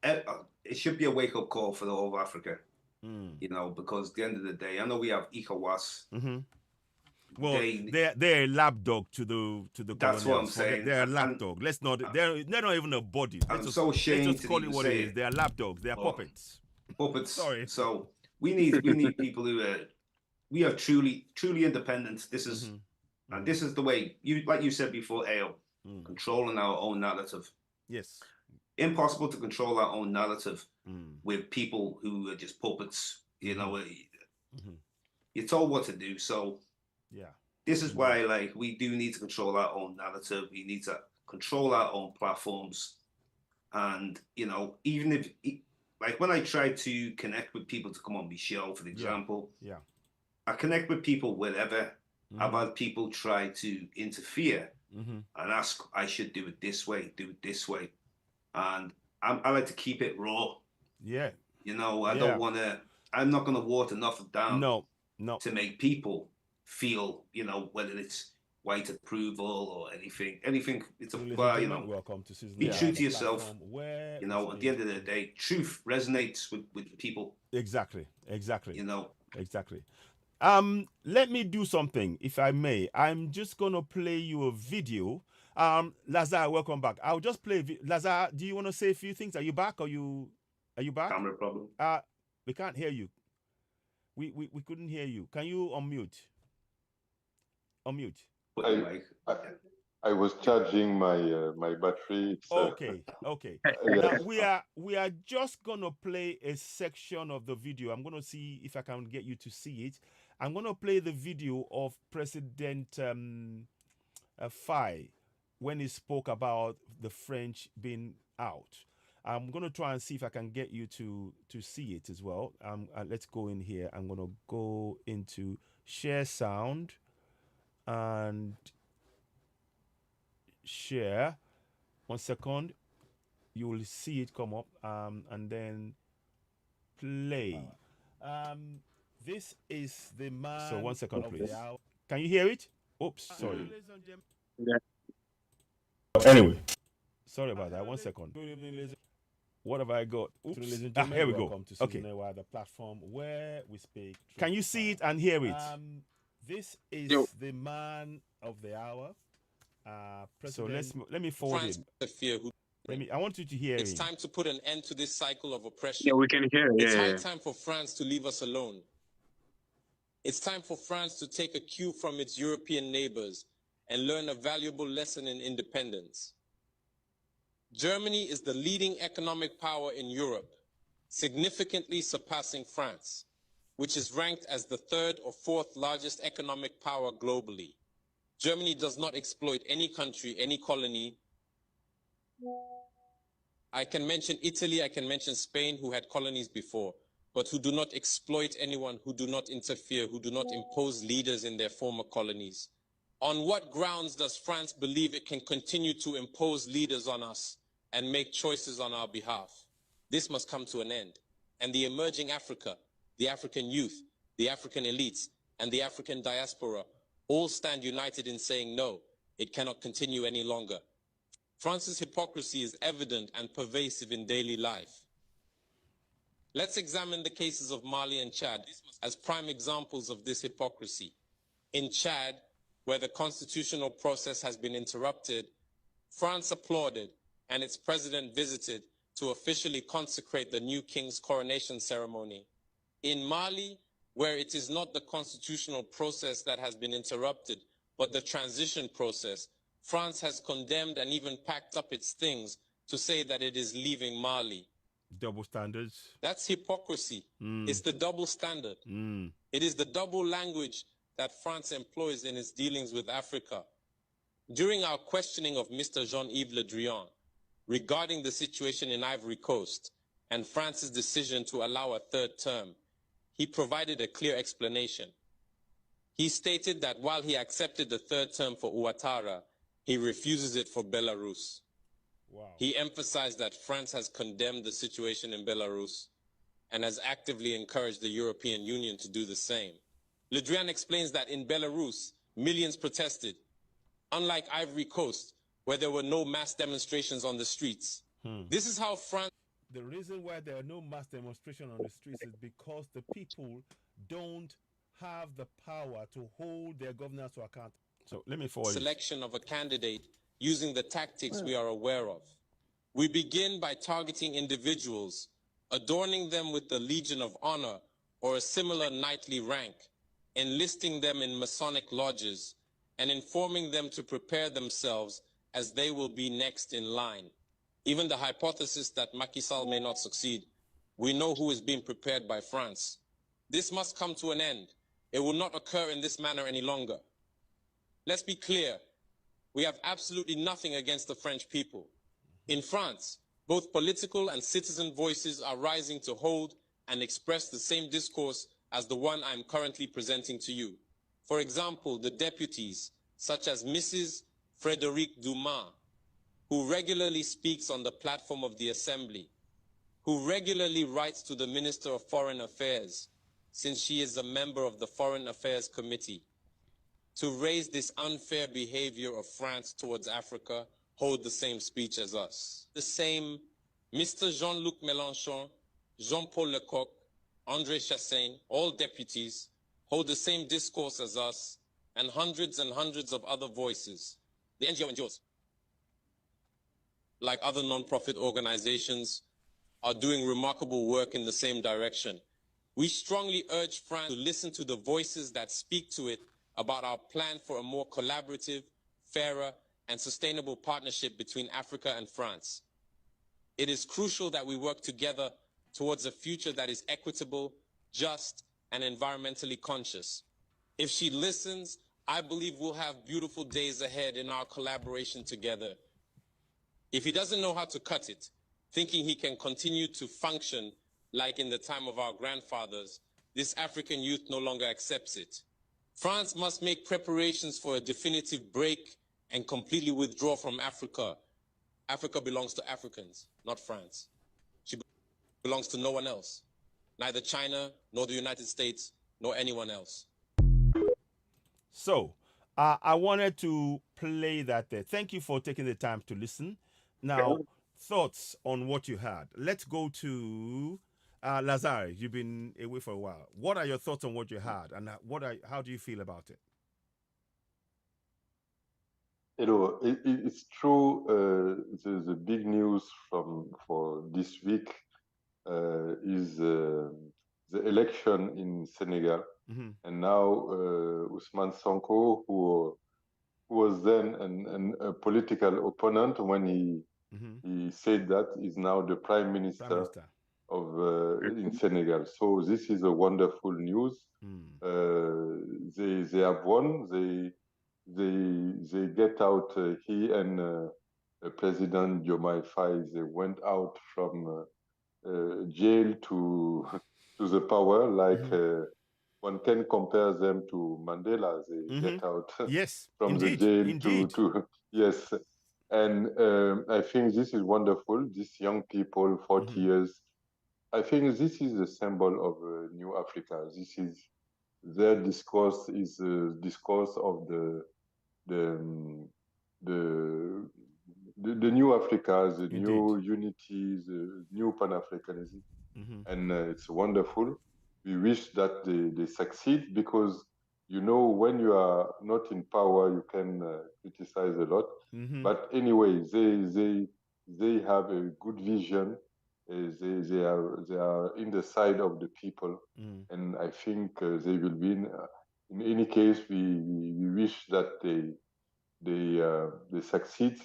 it should be a wake-up call for the whole of Africa. Because at the end of the day, I know we have ECOWAS. Well, they're a lapdog to the. That's what I'm saying. They're a lapdog. Let's not. They're not even a body. I'm so ashamed let's just call it what it is. They're lapdogs. They're puppets. Puppets. Sorry. So we need people who we are truly independent. This is and this is the way like you said before, AO, controlling our own narrative. Yes. Impossible to control our own narrative with people who are just puppets. You're told what to do. So this is why we do need to control our own narrative. We need to control our own platforms. And even if when I try to connect with people to come on my show, for example, I connect with people wherever. I've had people try to interfere and ask I should do it this way, and I like to keep it raw. Yeah. I don't want to. I'm not going to water nothing down. No. To make people feel, whether it's white approval or anything. It's about, welcome to season. Be true to yourself. At the end of the day, truth resonates with people. Exactly. Exactly. Exactly. Let me do something, if I may. I'm just gonna play you a video. Lazare, welcome back. I'll just play. Lazare, do you want to say a few things? Are you back? Are you back? Camera problem. We can't hear you. We couldn't hear you. Can you unmute? I was charging my battery. Okay. Now we are just gonna play a section of the video. I'm gonna see if I can get you to see it. I'm gonna play the video of President Faye when he spoke about the French being out. I'm gonna try and see if I can get you to see it as well. Let's go in here. I'm gonna go into share sound and share. 1 second. You will see it come up and then play. This is the man. So 1 second, please. Can you hear it? Oops, sorry. Yeah. Anyway, sorry about that. 1 second. What have I got? Oops. Here we go. Okay. The platform where we speak. Can you see it and hear it? This is the man of the hour. So let me forward it. I want you to hear It's him. time to put an end to this cycle of oppression. Yeah, we can hear. It's high time for France to leave us alone. It's time for France to take a cue from its European neighbors and learn a valuable lesson in independence. Germany is the leading economic power in Europe, significantly surpassing France, which is ranked as the 3rd or 4th largest economic power globally. Germany does not exploit any country, any colony. I can mention Italy, I can mention Spain, who had colonies before, but who do not exploit anyone, who do not interfere, who do not impose leaders in their former colonies. On what grounds does France believe it can continue to impose leaders on us and make choices on our behalf? This must come to an end. And the emerging Africa, the African youth, the African elites, and the African diaspora all stand united in saying no, it cannot continue any longer. France's hypocrisy is evident and pervasive in daily life. Let's examine the cases of Mali and Chad as prime examples of this hypocrisy. In Chad, where the constitutional process has been interrupted, France applauded and its president visited to officially consecrate the new king's coronation ceremony. In Mali, where it is not the constitutional process that has been interrupted, but the transition process, France has condemned and even packed up its things to say that it is leaving Mali. Double standards. That's hypocrisy. It's the double standard. It is the double language that France employs in its dealings with Africa. During our questioning of Mr. Jean-Yves Le Drian regarding the situation in Ivory Coast and France's decision to allow a third term, he provided a clear explanation. He stated that while he accepted the third term for Ouattara, he refuses it for Belarus. Wow. He emphasized that France has condemned the situation in Belarus and has actively encouraged the European Union to do the same. Le Drian explains that in Belarus, millions protested, unlike Ivory Coast, where there were no mass demonstrations on the streets. This is how France... The reason why there are no mass demonstrations on the streets is because the people don't have the power to hold their governors to account. So let me forward selection of a candidate using the tactics we are aware of. We begin by targeting individuals, adorning them with the Legion of Honor or a similar knightly rank, enlisting them in Masonic lodges, and informing them to prepare themselves as they will be next in line. Even the hypothesis that Macky Sall may not succeed, we know who is being prepared by France. This must come to an end. It will not occur in this manner any longer. Let's be clear. We have absolutely nothing against the French people. In France, both political and citizen voices are rising to hold and express the same discourse as the one I'm currently presenting to you. For example, the deputies, such as Mrs. Frédérique Dumas, who regularly speaks on the platform of the Assembly, who regularly writes to the Minister of Foreign Affairs, since she is a member of the Foreign Affairs Committee, to raise this unfair behavior of France towards Africa, hold the same speech as us. The same Mr. Jean-Luc Mélenchon, Jean-Paul Lecoq, André Chassaigne, all deputies, hold the same discourse as us, and hundreds of other voices. The NGO endures. Like other non-profit organizations, are doing remarkable work in the same direction. We strongly urge France to listen to the voices that speak to it about our plan for a more collaborative, fairer, and sustainable partnership between Africa and France. It is crucial that we work together towards a future that is equitable, just, and environmentally conscious. If she listens, I believe we'll have beautiful days ahead in our collaboration together. If he doesn't know how to cut it, thinking he can continue to function like in the time of our grandfathers, this African youth no longer accepts it. France must make preparations for a definitive break and completely withdraw from Africa. Africa belongs to Africans, not France. She belongs to no one else, neither China, nor the United States, nor anyone else. So, I wanted to play that there. Thank you for taking the time to listen. Now, thoughts on what you heard. Let's go to Lazare. You've been away for a while. What are your thoughts on what you heard, and how do you feel about it? Hello, it's true. The big news for this week is the election in Senegal, and now Ousmane Sonko, who was then a political opponent when he said that, is now the Prime Minister of in Senegal. So this is a wonderful news. They have won. They get out. He and President Diomaye Faye, they went out from jail to the power. Like one can compare them to Mandela. They get out from the jail to yes. And I think this is wonderful. These young people, 40 years. I think this is a symbol of New Africa. This is their discourse is a discourse of the new Africa, the new unity, the new Pan-Africanism, and it's wonderful. We wish that they succeed, because when you are not in power, you can criticize a lot. But anyway, they have a good vision. They are in the side of the people, and I think they will win. in any case, we wish that they succeed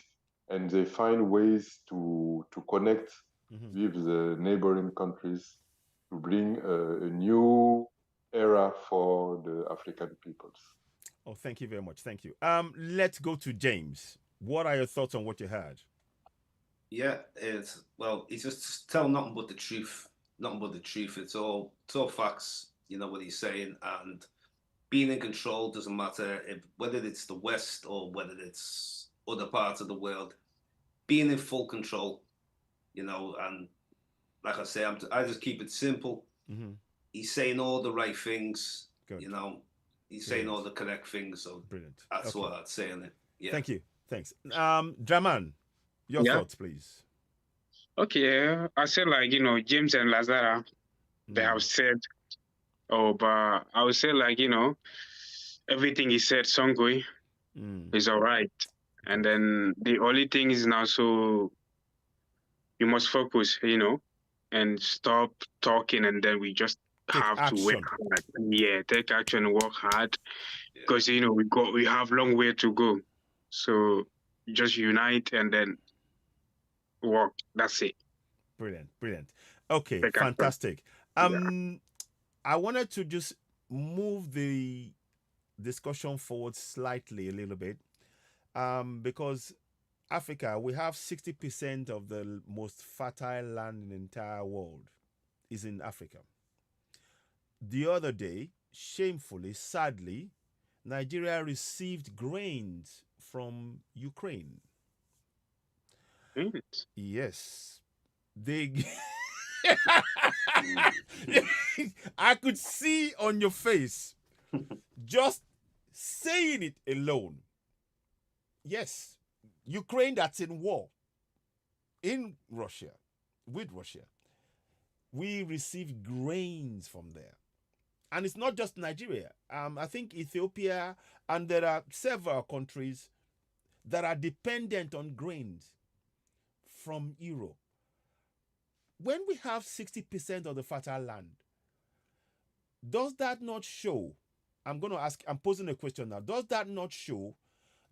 and they find ways to connect with the neighboring countries to bring a new era for the African peoples. Oh, thank you very much. Thank you. Let's go to James. What are your thoughts on what you heard? Yeah, it's just tell nothing but the truth. Nothing but the truth. It's all facts, you know what he's saying. And being in control doesn't matter whether it's the West or whether it's other parts of the world. Being in full control, you know, and like I say, I just keep it simple. He's saying all the right things, you know. He's saying all the correct things, so brilliant. That's what I'd say on it. Yeah. Thank you. Thanks. Dramane, your thoughts, please. Okay, I said like, you know, James and Lazare, they have said, but I would say like, you know, everything he said, Songwe, is all right. And then the only thing is now, so you must focus, you know, and stop talking, and then we just have to work hard. Yeah, take action and work hard, because you know we have long way to go. So just unite and then work. That's it. Brilliant, brilliant. Okay, fantastic. I wanted to just move the discussion forward slightly a little bit, because Africa, we have 60% of the most fertile land in the entire world is in Africa. The other day, shamefully, sadly, Nigeria received grains from Ukraine. Yes. They I could see on your face just saying it alone. Yes. Ukraine that's in war in Russia, with Russia. We receive grains from there. And it's not just Nigeria. I think Ethiopia, and there are several countries that are dependent on grains from Europe. When we have 60% of the fertile land, does that not show? I'm posing a question now. Does that not show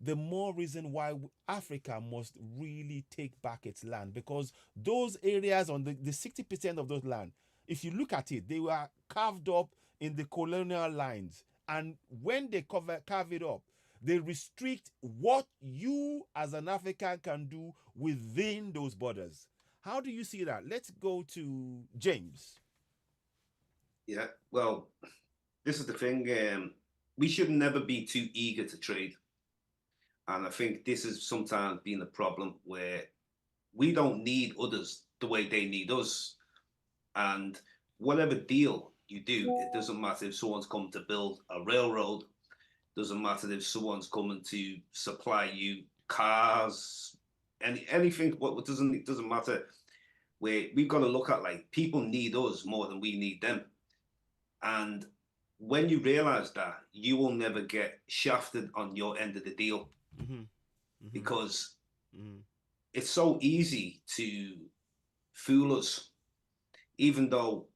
the more reason why Africa must really take back its land? Because those areas on the 60% of those land, if you look at it, they were carved up in the colonial lines. And when they carve it up, they restrict what you as an African can do within those borders. How do you see that? Let's go to James. Yeah, well, this is the thing. We should never be too eager to trade. And I think this has sometimes been a problem where we don't need others the way they need us. And whatever deal you do, it doesn't matter if someone's come to build a railroad, doesn't matter if someone's coming to supply you cars, anything. What it doesn't matter. We've got to look at, like, people need us more than we need them. And when you realize that, you will never get shafted on your end of the deal. Because it's so easy to fool us, even though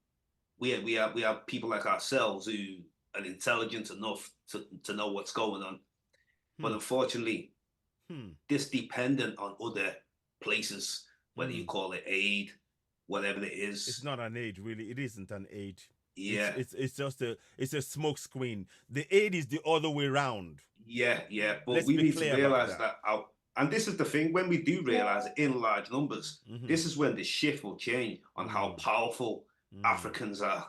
we have people like ourselves who are intelligent enough to know what's going on. But unfortunately, this dependent on other places, whether you call it aid, whatever it is. It's not an aid, really. It isn't an aid. Yeah. It's just a smoke screen. The aid is the other way around. Yeah. But we need to realize that. And this is the thing, when we do realize it in large numbers, this is when the shift will change on how powerful Africans are.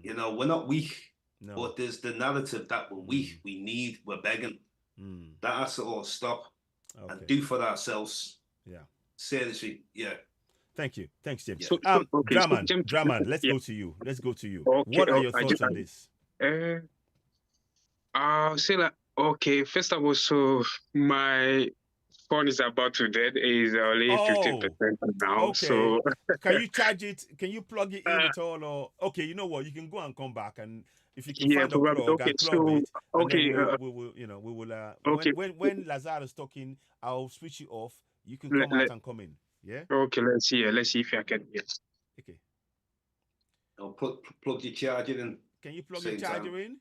You know, we're not weak, but there's the narrative that we're weak, we're begging. That has to all stop and do for ourselves. Yeah. Seriously, yeah. Thank you. Thanks, James. So, Dramane, let's go to you. What are your thoughts on this? I'll say that, okay, first of all, so my phone is about to dead. Is only 50% now. Okay. So can you charge it? Can you plug it in at all? Or okay, you know what? You can go and come back, and if you can find a plug, and plug it. Okay. We will. Okay. When Lazare is talking, I'll switch it off. You can come out and come in. Yeah. Okay. Let's see if I can. Yes. Okay. I'll plug your charger in. Can you plug your charger in?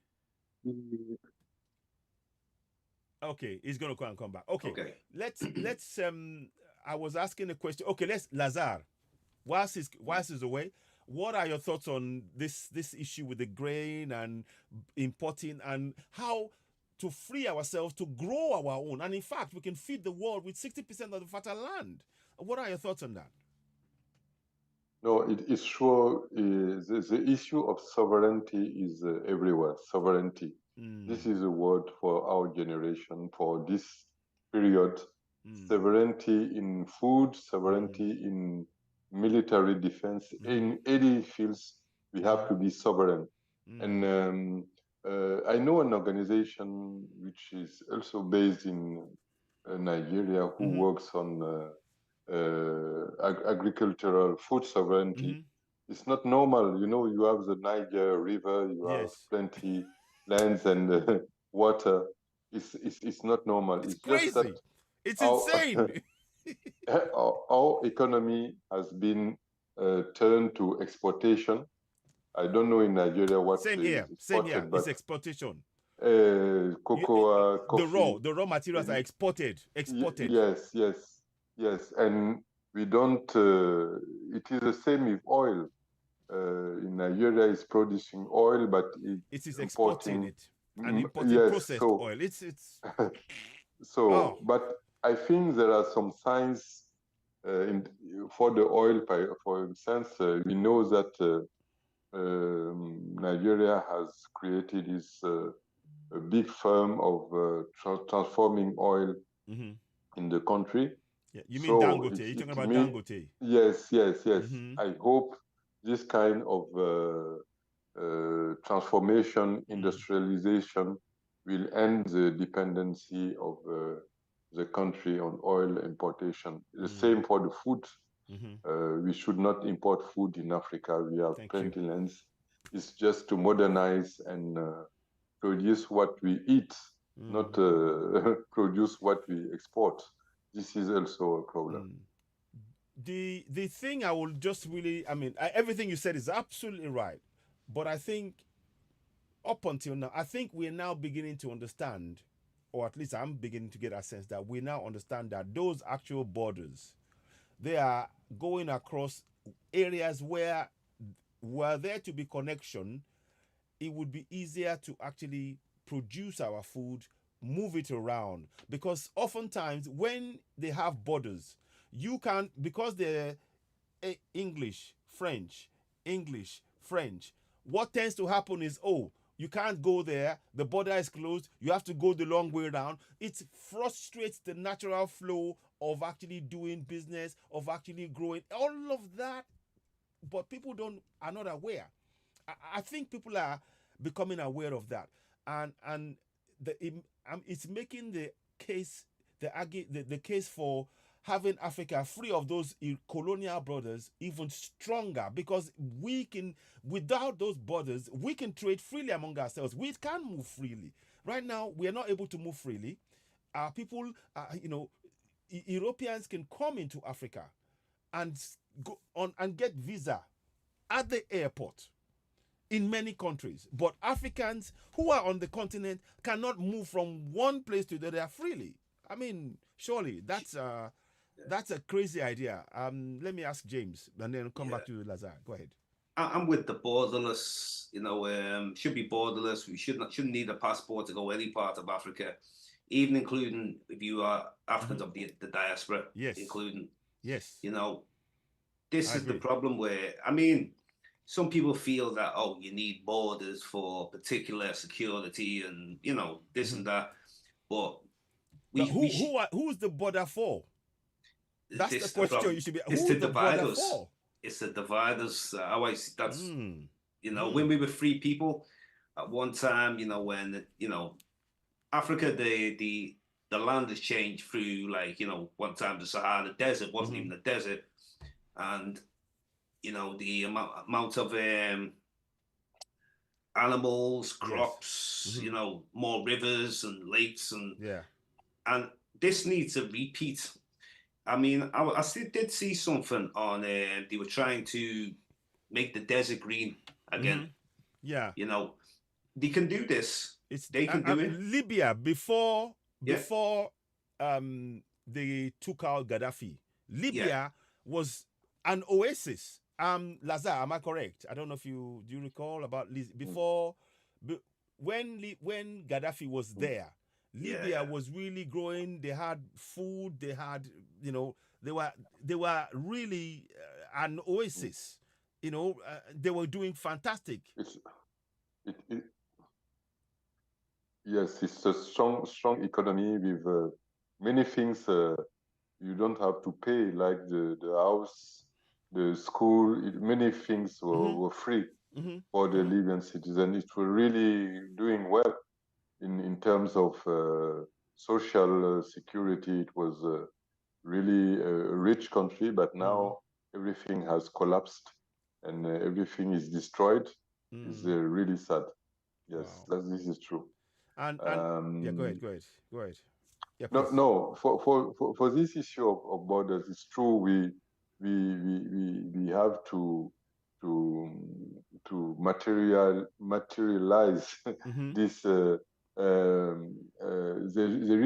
Okay, he's gonna come back. Okay, Okay. let's I was asking a question. Okay, let's Lazare. Whilst he's away, what are your thoughts on this issue with the grain and importing, and how to free ourselves to grow our own? And in fact, we can feed the world with 60% of the fertile land. What are your thoughts on that? No, it is sure. The issue of sovereignty is everywhere. Sovereignty. This is a word for our generation, for this period. Sovereignty in food, sovereignty in military defense. In any fields, we have to be sovereign. And I know an organization which is also based in Nigeria who works on agricultural food sovereignty. It's not normal. You know, you have the Niger River, you have plenty lands and water. It's not normal. It's crazy. Just that it's insane. Our economy has been turned to exportation. I don't know in Nigeria what same here. But it's exportation. Cocoa, coffee. The raw materials are exported. Yes, and we don't. It is the same with oil. In Nigeria, is producing oil, but it is exporting it and importing processed oil. It's so. But I think there are some signs for the oil. For instance, we know that Nigeria has created this a big firm of transforming oil in the country. Yeah, you mean Dangote? You're talking about Dangote? Yes. I hope this kind of transformation, industrialization will end the dependency of the country on oil importation. The same for the food. We should not import food in Africa. We have plenty lands. It's just to modernize and produce what we eat, not produce what we export. This is also a problem. The thing I will just really, I mean, everything you said is absolutely right. But I think up until now, I think we're now beginning to understand, or at least I'm beginning to get a sense that we now understand that those actual borders, they are going across areas where were there to be connection, it would be easier to actually produce our food, move it around. Because oftentimes when they have borders, you can't, because they're English, French, what tends to happen is, you can't go there, the border is closed, you have to go the long way around. It frustrates the natural flow of actually doing business, of actually growing, all of that. But people are not aware. I think people are becoming aware of that, and it's making the case, the case for having Africa free of those colonial borders even stronger, because we can, without those borders, we can trade freely among ourselves. We can move freely. Right now, we are not able to move freely. Our people, Europeans can come into Africa and go on and get visa at the airport in many countries, but Africans who are on the continent cannot move from one place to the other freely. I mean, surely that's a crazy idea. Let me ask James and then come back to Lazare. Go ahead. I'm with the borderless. Should be borderless. We shouldn't need a passport to go any part of Africa, even including if you are Africans of the diaspora. Yes. Including. Yes. This is the problem where, I mean, some people feel that, you need borders for particular security and, this and that. But who's the border for? That's the question you should be. It's who's the dividers. For? It's the dividers. That's, when we were free people at one time, when, Africa, the land has changed through, one time the Sahara Desert wasn't even a desert. And, the amount of animals, crops, more rivers and lakes, and this needs a repeat. I mean, I still did see something on, they were trying to make the desert green again. Yeah. They can do this, It's They can do it. Libya before Yeah. before they took out Gaddafi. Libya was an oasis. Lazare, am I correct? I don't know if do you recall about before when Gaddafi was there. Libya was really growing. They had food. They had, they were really an oasis. They were doing fantastic. Yes, it's a strong economy with many things you don't have to pay, like the house, the school. Many things were free for the Libyan citizens. It was really doing well in terms of social security. It was really a rich country, but now everything has collapsed and everything is destroyed. It's really sad. Yes, this is true. And yeah, go ahead. Yeah, please. No. For this issue of borders, it's true. We have to materialize this. There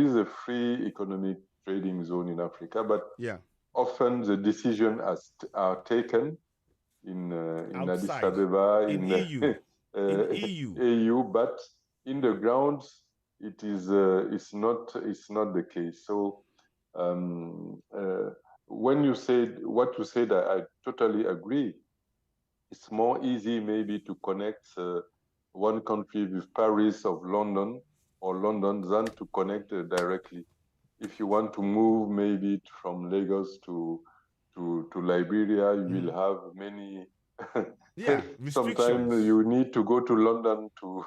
is a free economic trading zone in Africa, but often the decisions are taken in Addis Ababa, in EU, in EU. EU, but in the ground it is it's not the case. So when you said what you said, I totally agree. It's more easy maybe to connect one country with Paris or London than to connect directly. If you want to move maybe from Lagos to Liberia, you will have many. Sometimes you need to go to London to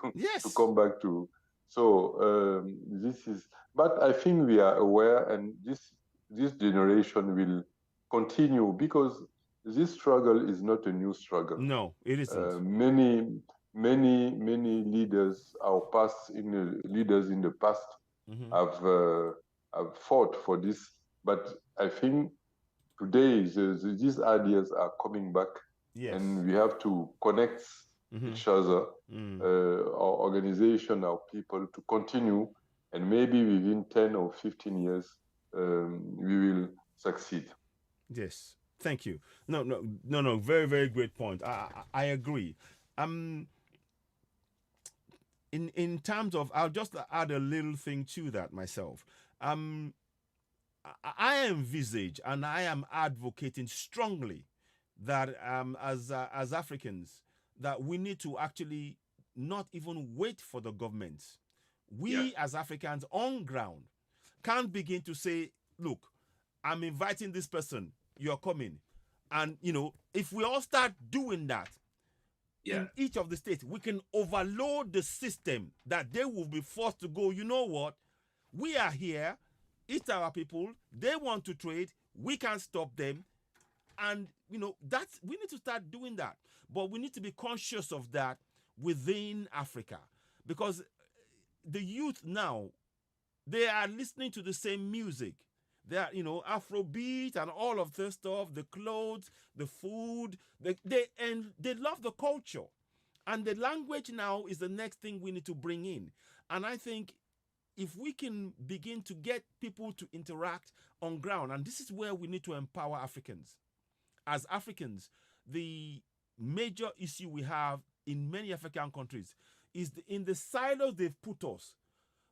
come back to. So this is. But I think we are aware, and this generation will continue, because this struggle is not a new struggle. No, it isn't. Many leaders, leaders in the past have fought for this. But I think today these ideas are coming back, and we have to connect each other, our organization, our people, to continue, and maybe within 10 or 15 years we will succeed. Yes, thank you. No. Very, very great point. I agree. In terms of, I'll just add a little thing to that myself. I envisage and I am advocating strongly that as Africans, that we need to actually not even wait for the governments. We as Africans on ground can't begin to say, look, I'm inviting this person, you're coming. And, if we all start doing that in each of the states, we can overload the system that they will be forced to go, you know what? We are here, it's our people, they want to trade, we can't stop them. And, we need to start doing that. But we need to be conscious of that within Africa. Because the youth now, they are listening to the same music. They are, Afrobeat and all of this stuff, the clothes, the food, they love the culture. And the language now is the next thing we need to bring in. And I think if we can begin to get people to interact on ground, and this is where we need to empower Africans. As Africans, the major issue we have in many African countries is in the silos they've put us.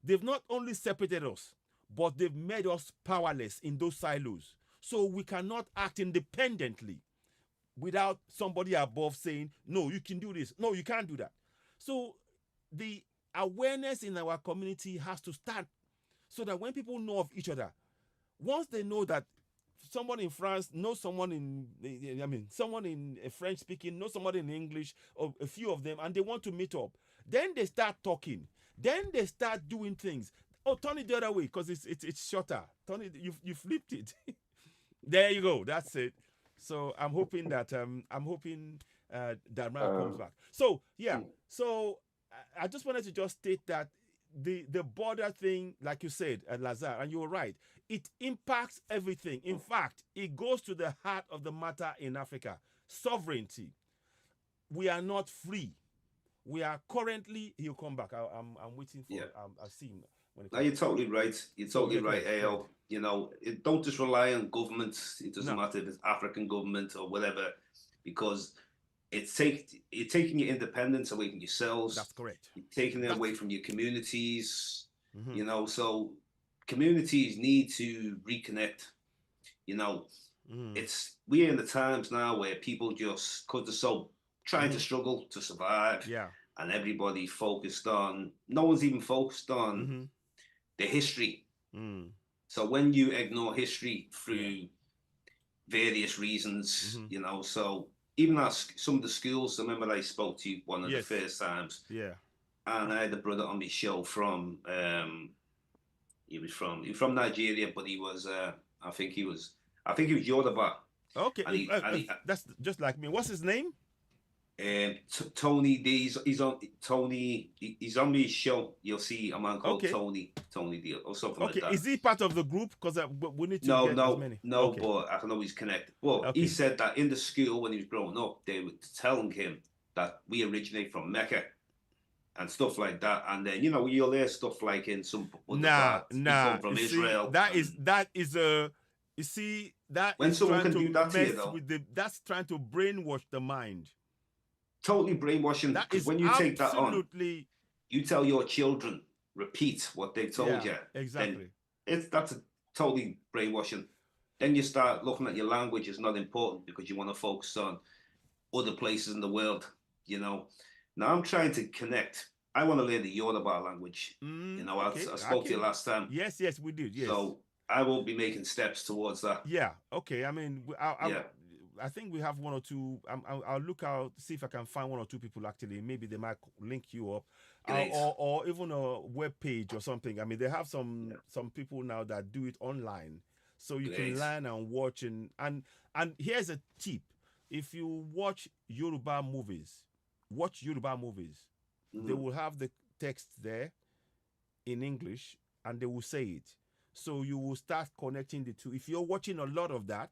They've not only separated us, but they've made us powerless in those silos. So we cannot act independently without somebody above saying, no, you can do this. No, you can't do that. So the awareness in our community has to start, so that when people know of each other, once they know that someone in France knows someone someone in French speaking knows somebody in English, or a few of them, and they want to meet up, then they start talking. Then they start doing things. Oh, turn it the other way, because it's shorter. Turn it, you flipped it. There you go. That's it. So I'm hoping that Dramane comes back. So So I just wanted to just state that the border thing, like you said, Lazare, and you're right, it impacts everything. In fact, it goes to the heart of the matter in Africa. Sovereignty. We are not free. we are currently. He'll come back. I'm waiting for. Yeah. I'll see him when it No, comes. you're totally right. You're totally right, AO. You know, don't just rely on governments. It doesn't matter if it's African government or whatever, because it's taking your independence away from yourselves. That's correct. You're taking it away from your communities. Mm-hmm. You know, so communities need to reconnect. You know, we're in the times now where people just, because they're so trying to struggle to survive. Yeah. And everybody focused on, no one's even focused on the history. So when you ignore history through various reasons, you know, so even as some of the schools, I remember I spoke to you one of the first times. Yeah. And I had a brother on my show from, he was from Nigeria, but he was, I think he was Yoruba. Okay, and that's just like me. What's his name? Tony D. He's on Tony. He's on my show. You'll see a man called Tony D. or something like that. Okay, is he part of the group? Because we need to get as many. No, but I know he's connected. Well, he said that in the school when he was growing up, they were telling him that we originate from Mecca and stuff like that. And then, you know, you'll hear stuff like in some come from Israel. That is a. You see, that when is someone trying can to do that to you, mess though, with that's trying to brainwash the mind. Totally brainwashing. That is when you take that on, absolutely. You tell your children, repeat what they told you. Exactly. That's a totally brainwashing. Then you start looking at your language as not important because you want to focus on other places in the world. You know. Now I'm trying to connect. I want to learn the Yoruba language. You know, I spoke to you last time. Yes, we did. Yes. So I will be making steps towards that. Yeah. Okay. I mean, I think we have one or two. I'll look out, see if I can find one or two people actually. Maybe they might link you up, or even a web page or something. I mean, they have some people now that do it online, so you can learn and watch and here's a tip: if you watch Yoruba movies, they will have the text there in English and they will say it. So you will start connecting the two. If you're watching a lot of that,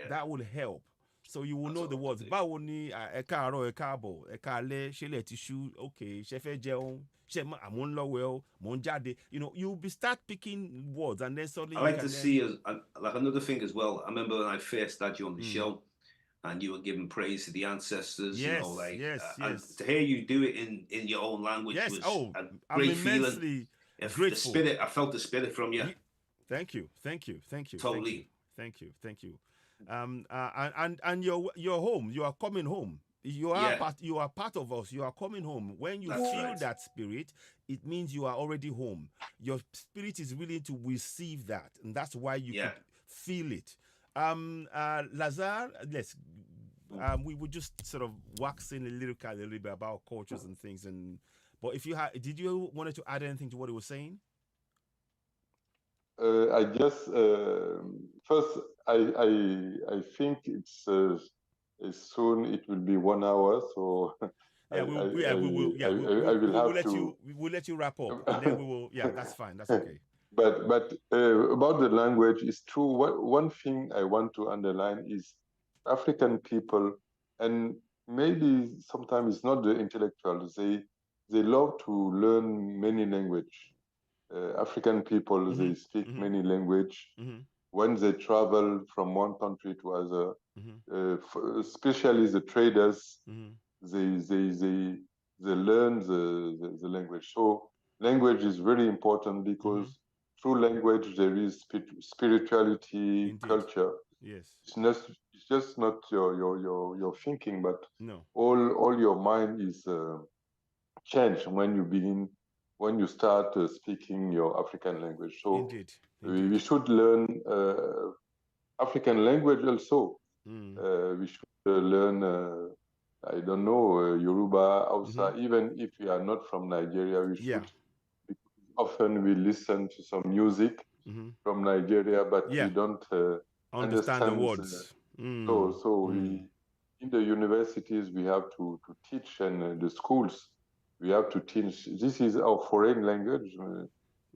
that will help. So you will know the words. Báwo ni ẹ káàárọ̀, ẹ káàbọ̀, ẹ káalẹ́, ṣé lẹ ti ṣú, okay, ṣé fẹ́ jẹun, ṣé mo ń lọ wẹ̀ o, mo ń jáde. You know, you'll be start picking words and then suddenly. I like to see like another thing as well. I remember when I first had you on the show, and you were giving praise to the ancestors. Yes, you know, like yes. To hear you do it in your own language was a great feeling. Grateful. The spirit, I felt the spirit from you. Thank you. Totally. Thank you. And you're home. You are coming home. You are part of us. You are coming home. When you feel that spirit, it means you are already home. Your spirit is willing to receive that, and that's why you could feel it. Lazare, we would just sort of wax in a little bit about cultures and things. But if you did you wanted to add anything to what he was saying? I just first I think it's soon it will be 1 hour, so we'll let you wrap up, and then we will. Yeah, that's fine. That's okay. But about the language, it's true. One thing I want to underline is African people, and maybe sometimes it's not the intellectuals. They love to learn many languages. African people, they speak many languages. When they travel from one country to other, especially the traders, they learn the language. So language is very important because through language there is spirituality, culture. Yes, it's just not your thinking, but all your mind is changed when you start speaking your African language. So indeed. We should learn African language also. We should learn, I don't know, Yoruba, Hausa, even if we are not from Nigeria, we should. Because often we listen to some music from Nigeria, but we don't understand the words. So we, in the universities, we have to teach, and the schools, we have to teach. This is our foreign language.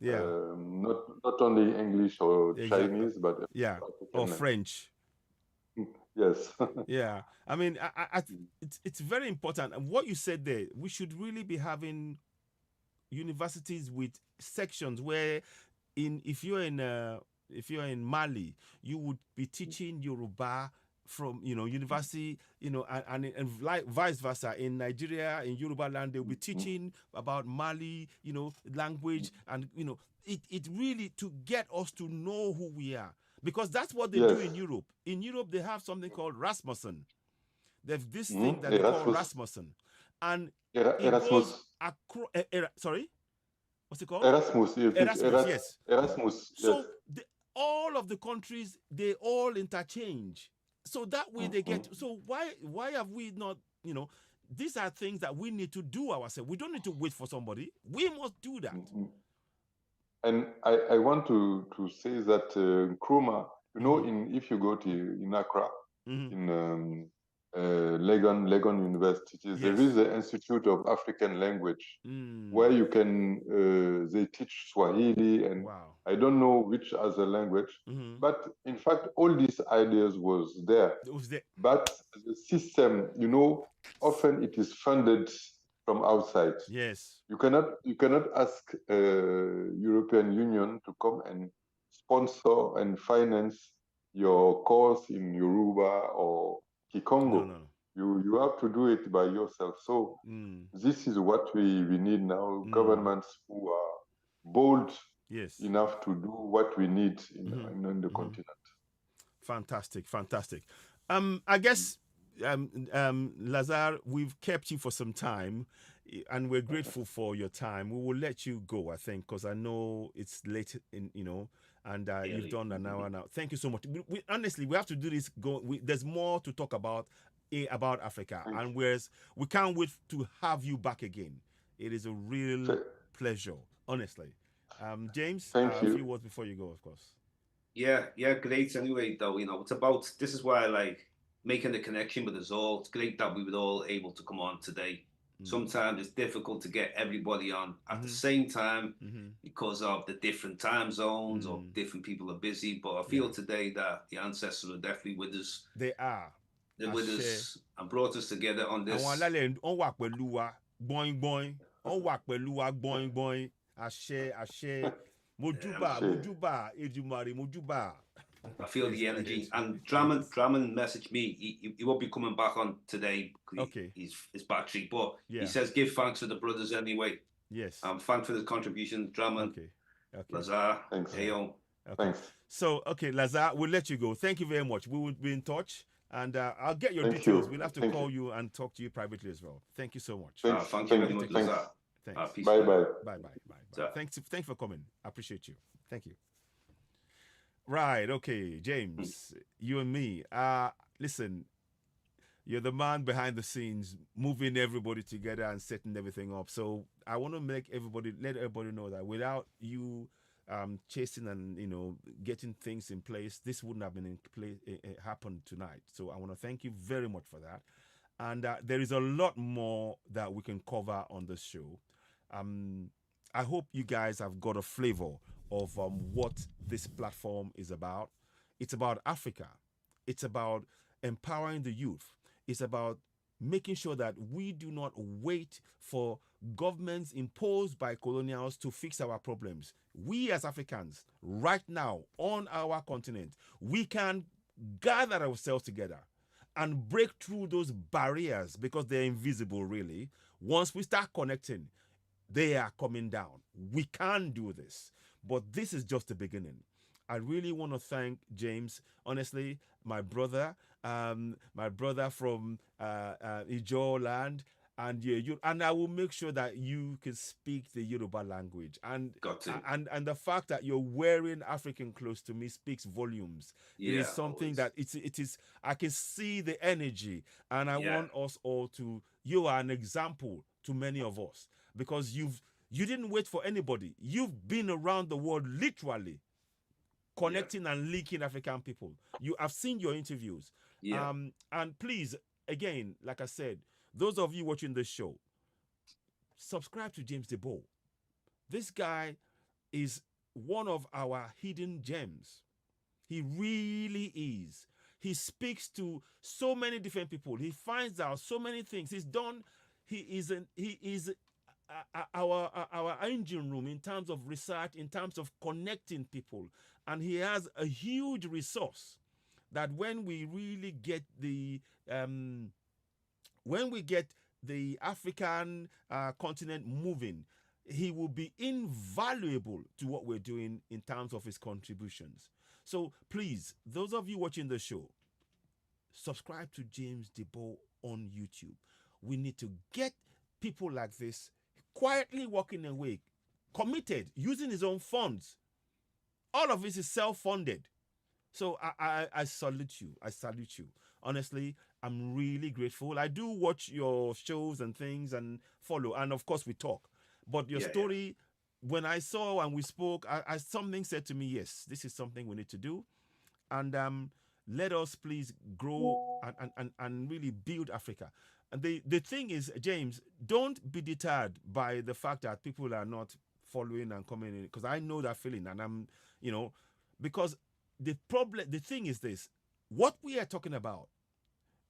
Not only English or Chinese, but or French. Yes. Yeah, I mean, it's very important. And what you said there, we should really be having universities with sections where, in if you're in Mali, you would be teaching Yoruba from university, and like vice versa. In Nigeria, in Yoruba land, they'll be teaching about Mali, language, and it really to get us to know who we are, because that's what they do Yes. in Europe. In Europe, they have something called Rasmussen. There's this thing that they call Erasmus. Rasmussen, and it goes Erasmus. across. Sorry, what's it called? Erasmus. Erasmus. Yes. Erasmus. Yes. So all of the countries, they all interchange. So that way they get. So why have we not? These are things that we need to do ourselves. We don't need to wait for somebody. We must do that. And I want to say that Nkrumah, if you go to in Accra, in Legon University, there is the Institute of African Language, where you can they teach Swahili and I don't know which other language, but in fact all these ideas was there. But the system, often it is funded from outside. Yes. You cannot ask European Union to come and sponsor and finance your course in Yoruba or Kikongo. No. You have to do it by yourself. So this is what we need now. Governments who are bold enough to do what we need in the continent. Fantastic. I guess Lazare, we've kept you for some time, and we're grateful for your time. We will let you go, I think, because I know it's late and you've done an hour now. Thank you so much. We honestly, we have to do this. There's more to talk about Africa, and we can't wait to have you back again. It is a real pleasure, honestly. James, thank you. A few words before you go, of course. Yeah, great. Anyway, though, it's about, this is why I like making the connection with us all. It's great that we were all able to come on today. Sometimes it's difficult to get everybody on at the same time because of the different time zones or different people are busy. But I feel today that the ancestors are definitely with us. They are. They're with us and brought us together on this. Ashe. Mojuba, Ejumari, Mojuba. I feel the energy. And Dramane messaged me. He won't be coming back on today. Okay. His battery. But he says, give thanks to the brothers anyway. Yes. Thanks for the contribution, Dramane. Okay. Lazare. Thanks. Ayo. Okay. Thanks. So, Lazare, we'll let you go. Thank you very much. We will be in touch. And I'll get your details. We'll have to call you and talk to you privately as well. Thank you so much. Thank you very much, Lazare. Thanks. Bye. Thanks for coming. I appreciate you. Thank you. Right. Okay, James, you and me. Listen, you're the man behind the scenes, moving everybody together and setting everything up. So I want to let everybody know that without you chasing and getting things in place, this wouldn't have been in place. It happened tonight. So I want to thank you very much for that. And there is a lot more that we can cover on this show. I hope you guys have got a flavor of what this platform is about. It's about Africa. It's about empowering the youth. It's about making sure that we do not wait for governments imposed by colonials to fix our problems. We as Africans, right now on our continent, we can gather ourselves together and break through those barriers, because they're invisible really. Once we start connecting, they are coming down. We can do this, but this is just the beginning. I really want to thank James, honestly, my brother from Ijaw land, and I will make sure that you can speak the Yoruba language. And the fact that you're wearing African clothes to me speaks volumes. It is something that it is. I can see the energy, and I want us all to. You are an example to many of us, because you didn't wait for anybody. You've been around the world literally, connecting and linking African people. I've seen your interviews. And please, again, like I said, those of you watching this show, subscribe to James Diboe. This guy is one of our hidden gems. He really is. He speaks to so many different people. He finds out so many things. He's done. He is our engine room in terms of research, in terms of connecting people, and he has a huge resource that when we really get the African continent moving, he will be invaluable to what we're doing in terms of his contributions. So please, those of you watching the show, subscribe to James Diboe on YouTube. We need to get people like this quietly walking away, committed, using his own funds. All of this is self-funded. So I salute you. I salute you. Honestly, I'm really grateful. I do watch your shows and things and follow. And of course, we talk. But your story, when I saw and we spoke, something said to me, yes, this is something we need to do. And let us please grow and really build Africa. And the thing is, James, don't be deterred by the fact that people are not following and coming in. Because I know that feeling. And I'm, because the thing is this, what we are talking about,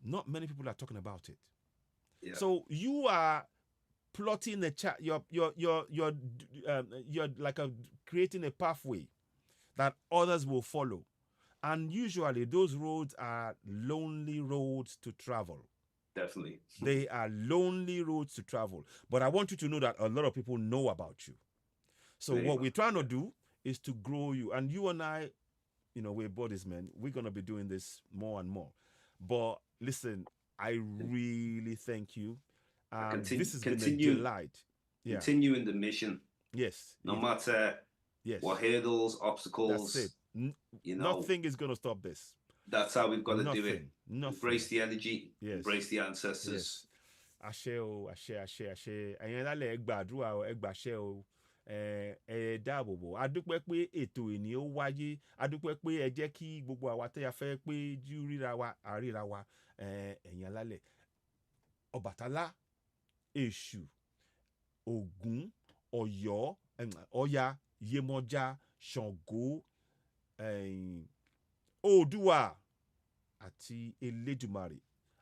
not many people are talking about it. Yeah. So you are plotting a chat. You're like creating a pathway that others will follow, and usually those roads are lonely roads to travel. Definitely, they are lonely roads to travel. But I want you to know that a lot of people know about you. So what we're trying to do is to grow you, and you and I, we're buddies, man. We're gonna be doing this more and more. But listen, I really thank you. This has been a delight. Continue in the mission. Yes. No matter what hurdles, obstacles. That's it. Nothing is going to stop this. That's how we've got to do it. Nothing. Embrace the energy. Yes. Embrace the ancestors. Àṣẹ o, àṣẹ. Ẹ̀yin lálẹ́ ẹ gbàdúrà o, ẹ gbàṣẹ o. Ẹ dáàbò bò. A dúpẹ́ pé ètò ìní ó wáyé. A dúpẹ́ pé ẹ jẹ́ kí gbogbo àwa tẹ́ ya fẹ́ pé jú ríra wa, àríra wa. Ẹ̀yin alálẹ̀. Ọbàtálá, Èṣù, Ògún, Ọ̀yọ́, Ọya, Yemọja, Ṣàngó, Oòduà àti Elédùmarè.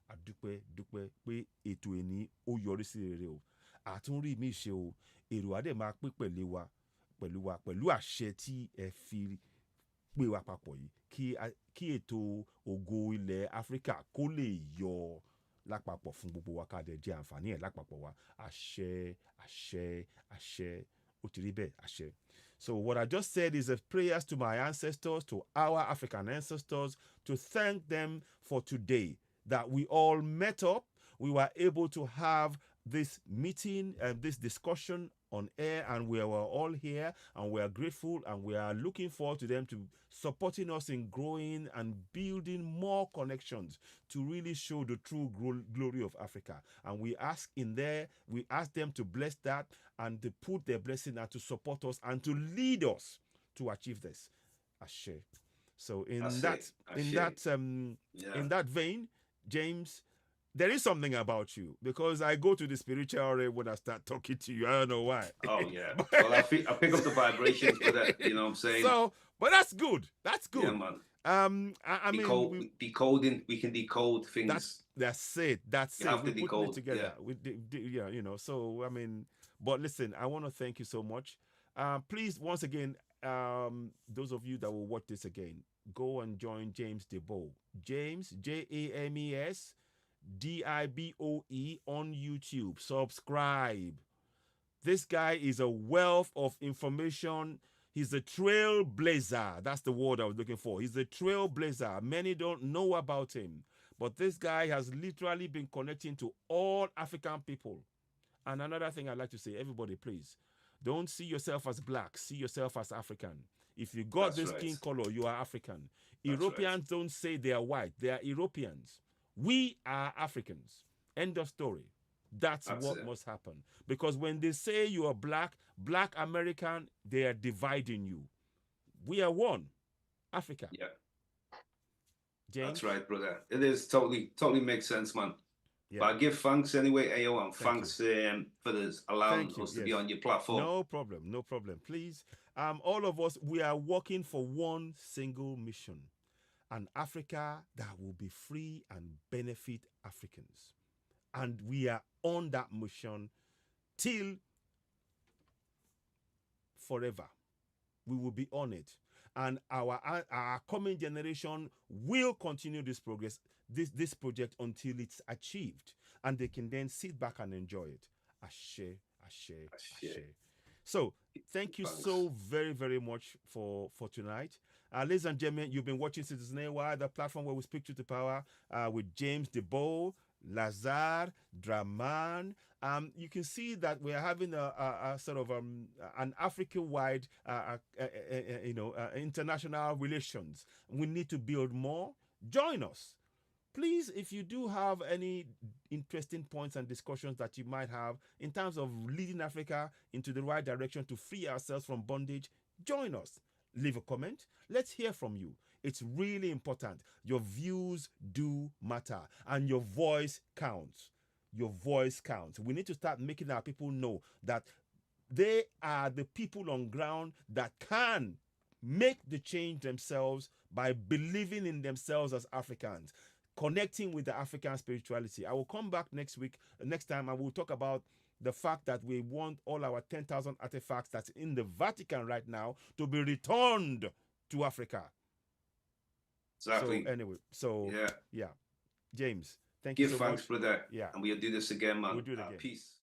A dúpẹ́ pé ètò ìní ó yọrí sí rere o. Àtúnrí mi ṣe o. Èrò adé máa pé pẹ̀lú àṣẹ tí ẹ fi pé wa papọ̀ yìí kí ètò ògo ilẹ̀ Áfíríkà kó lè yọ lápapọ̀ fún gbogbo wa ká dẹ̀ jẹ àǹfààní ẹ̀ lápapọ̀ wa. Àṣẹ ó ti rí bẹ́ẹ̀, àṣẹ. So what I just said is a prayers to my ancestors, to our African ancestors, to thank them for today, that we all met up, we were able to have this meeting and this discussion on air, and we were all here, and we are grateful, and we are looking forward to them to supporting us in growing and building more connections to really show the true glory of Africa. And we ask them to bless that and to put their blessing and to support us and to lead us to achieve this. Ashe. So in that vein, James, there is something about you, because I go to the spiritual realm when I start talking to you. I don't know why. Oh yeah. Well, I pick up the vibrations for that. You know what I'm saying? So, but that's good. That's good. Yeah, man. I mean, decoding. We can decode things. That's it. That's you it. Have to decode it together. Yeah. So I mean, but listen, I want to thank you so much. Please, once again, those of you that will watch this again, go and join James Diboe. James, James Diboe on YouTube. Subscribe. This guy is a wealth of information. He's a trailblazer. That's the word I was looking for. He's a trailblazer. Many don't know about him, but this guy has literally been connecting to all African people. And another thing I'd like to say, everybody, please, don't see yourself as black. See yourself as African. If you got this skin color, you are African. Europeans don't say they are white. They are Europeans. We are Africans. End of story. That's what must happen. Because when they say you are black American, they are dividing you. We are one. Africa. Yeah. James? That's right, brother. It is totally makes sense, man. Yeah. But I give thanks anyway, Ayo, and thanks for this allowing us to be on your platform. No problem. Please, all of us, we are working for one single mission. an Africa that will be free and benefit Africans. And we are on that mission till forever. We will be on it. And our coming generation will continue this progress, this project until it's achieved. And they can then sit back and enjoy it. Ashe, ashe, ashe. So thank you so very, very much for tonight. Ladies and gentlemen, you've been watching Citizen AY, the platform where we speak truth to power with James Diboe, Lazare, Dramane. You can see that we're having a sort of an African-wide, international relations. We need to build more. Join us. Please, if you do have any interesting points and discussions that you might have in terms of leading Africa into the right direction to free ourselves from bondage, join us. Leave a comment. Let's hear from you. It's really important. Your views do matter, and your voice counts. Your voice counts. We need to start making our people know that they are the people on ground that can make the change themselves by believing in themselves as Africans, connecting with the African spirituality. I will come back next time, and we'll talk about the fact that we want all our 10,000 artifacts that's in the Vatican right now to be returned to Africa. Exactly. So anyway, yeah. James, thank you so much. Give thanks, brother. Yeah. And we'll do this again, man. We'll do it again. Peace.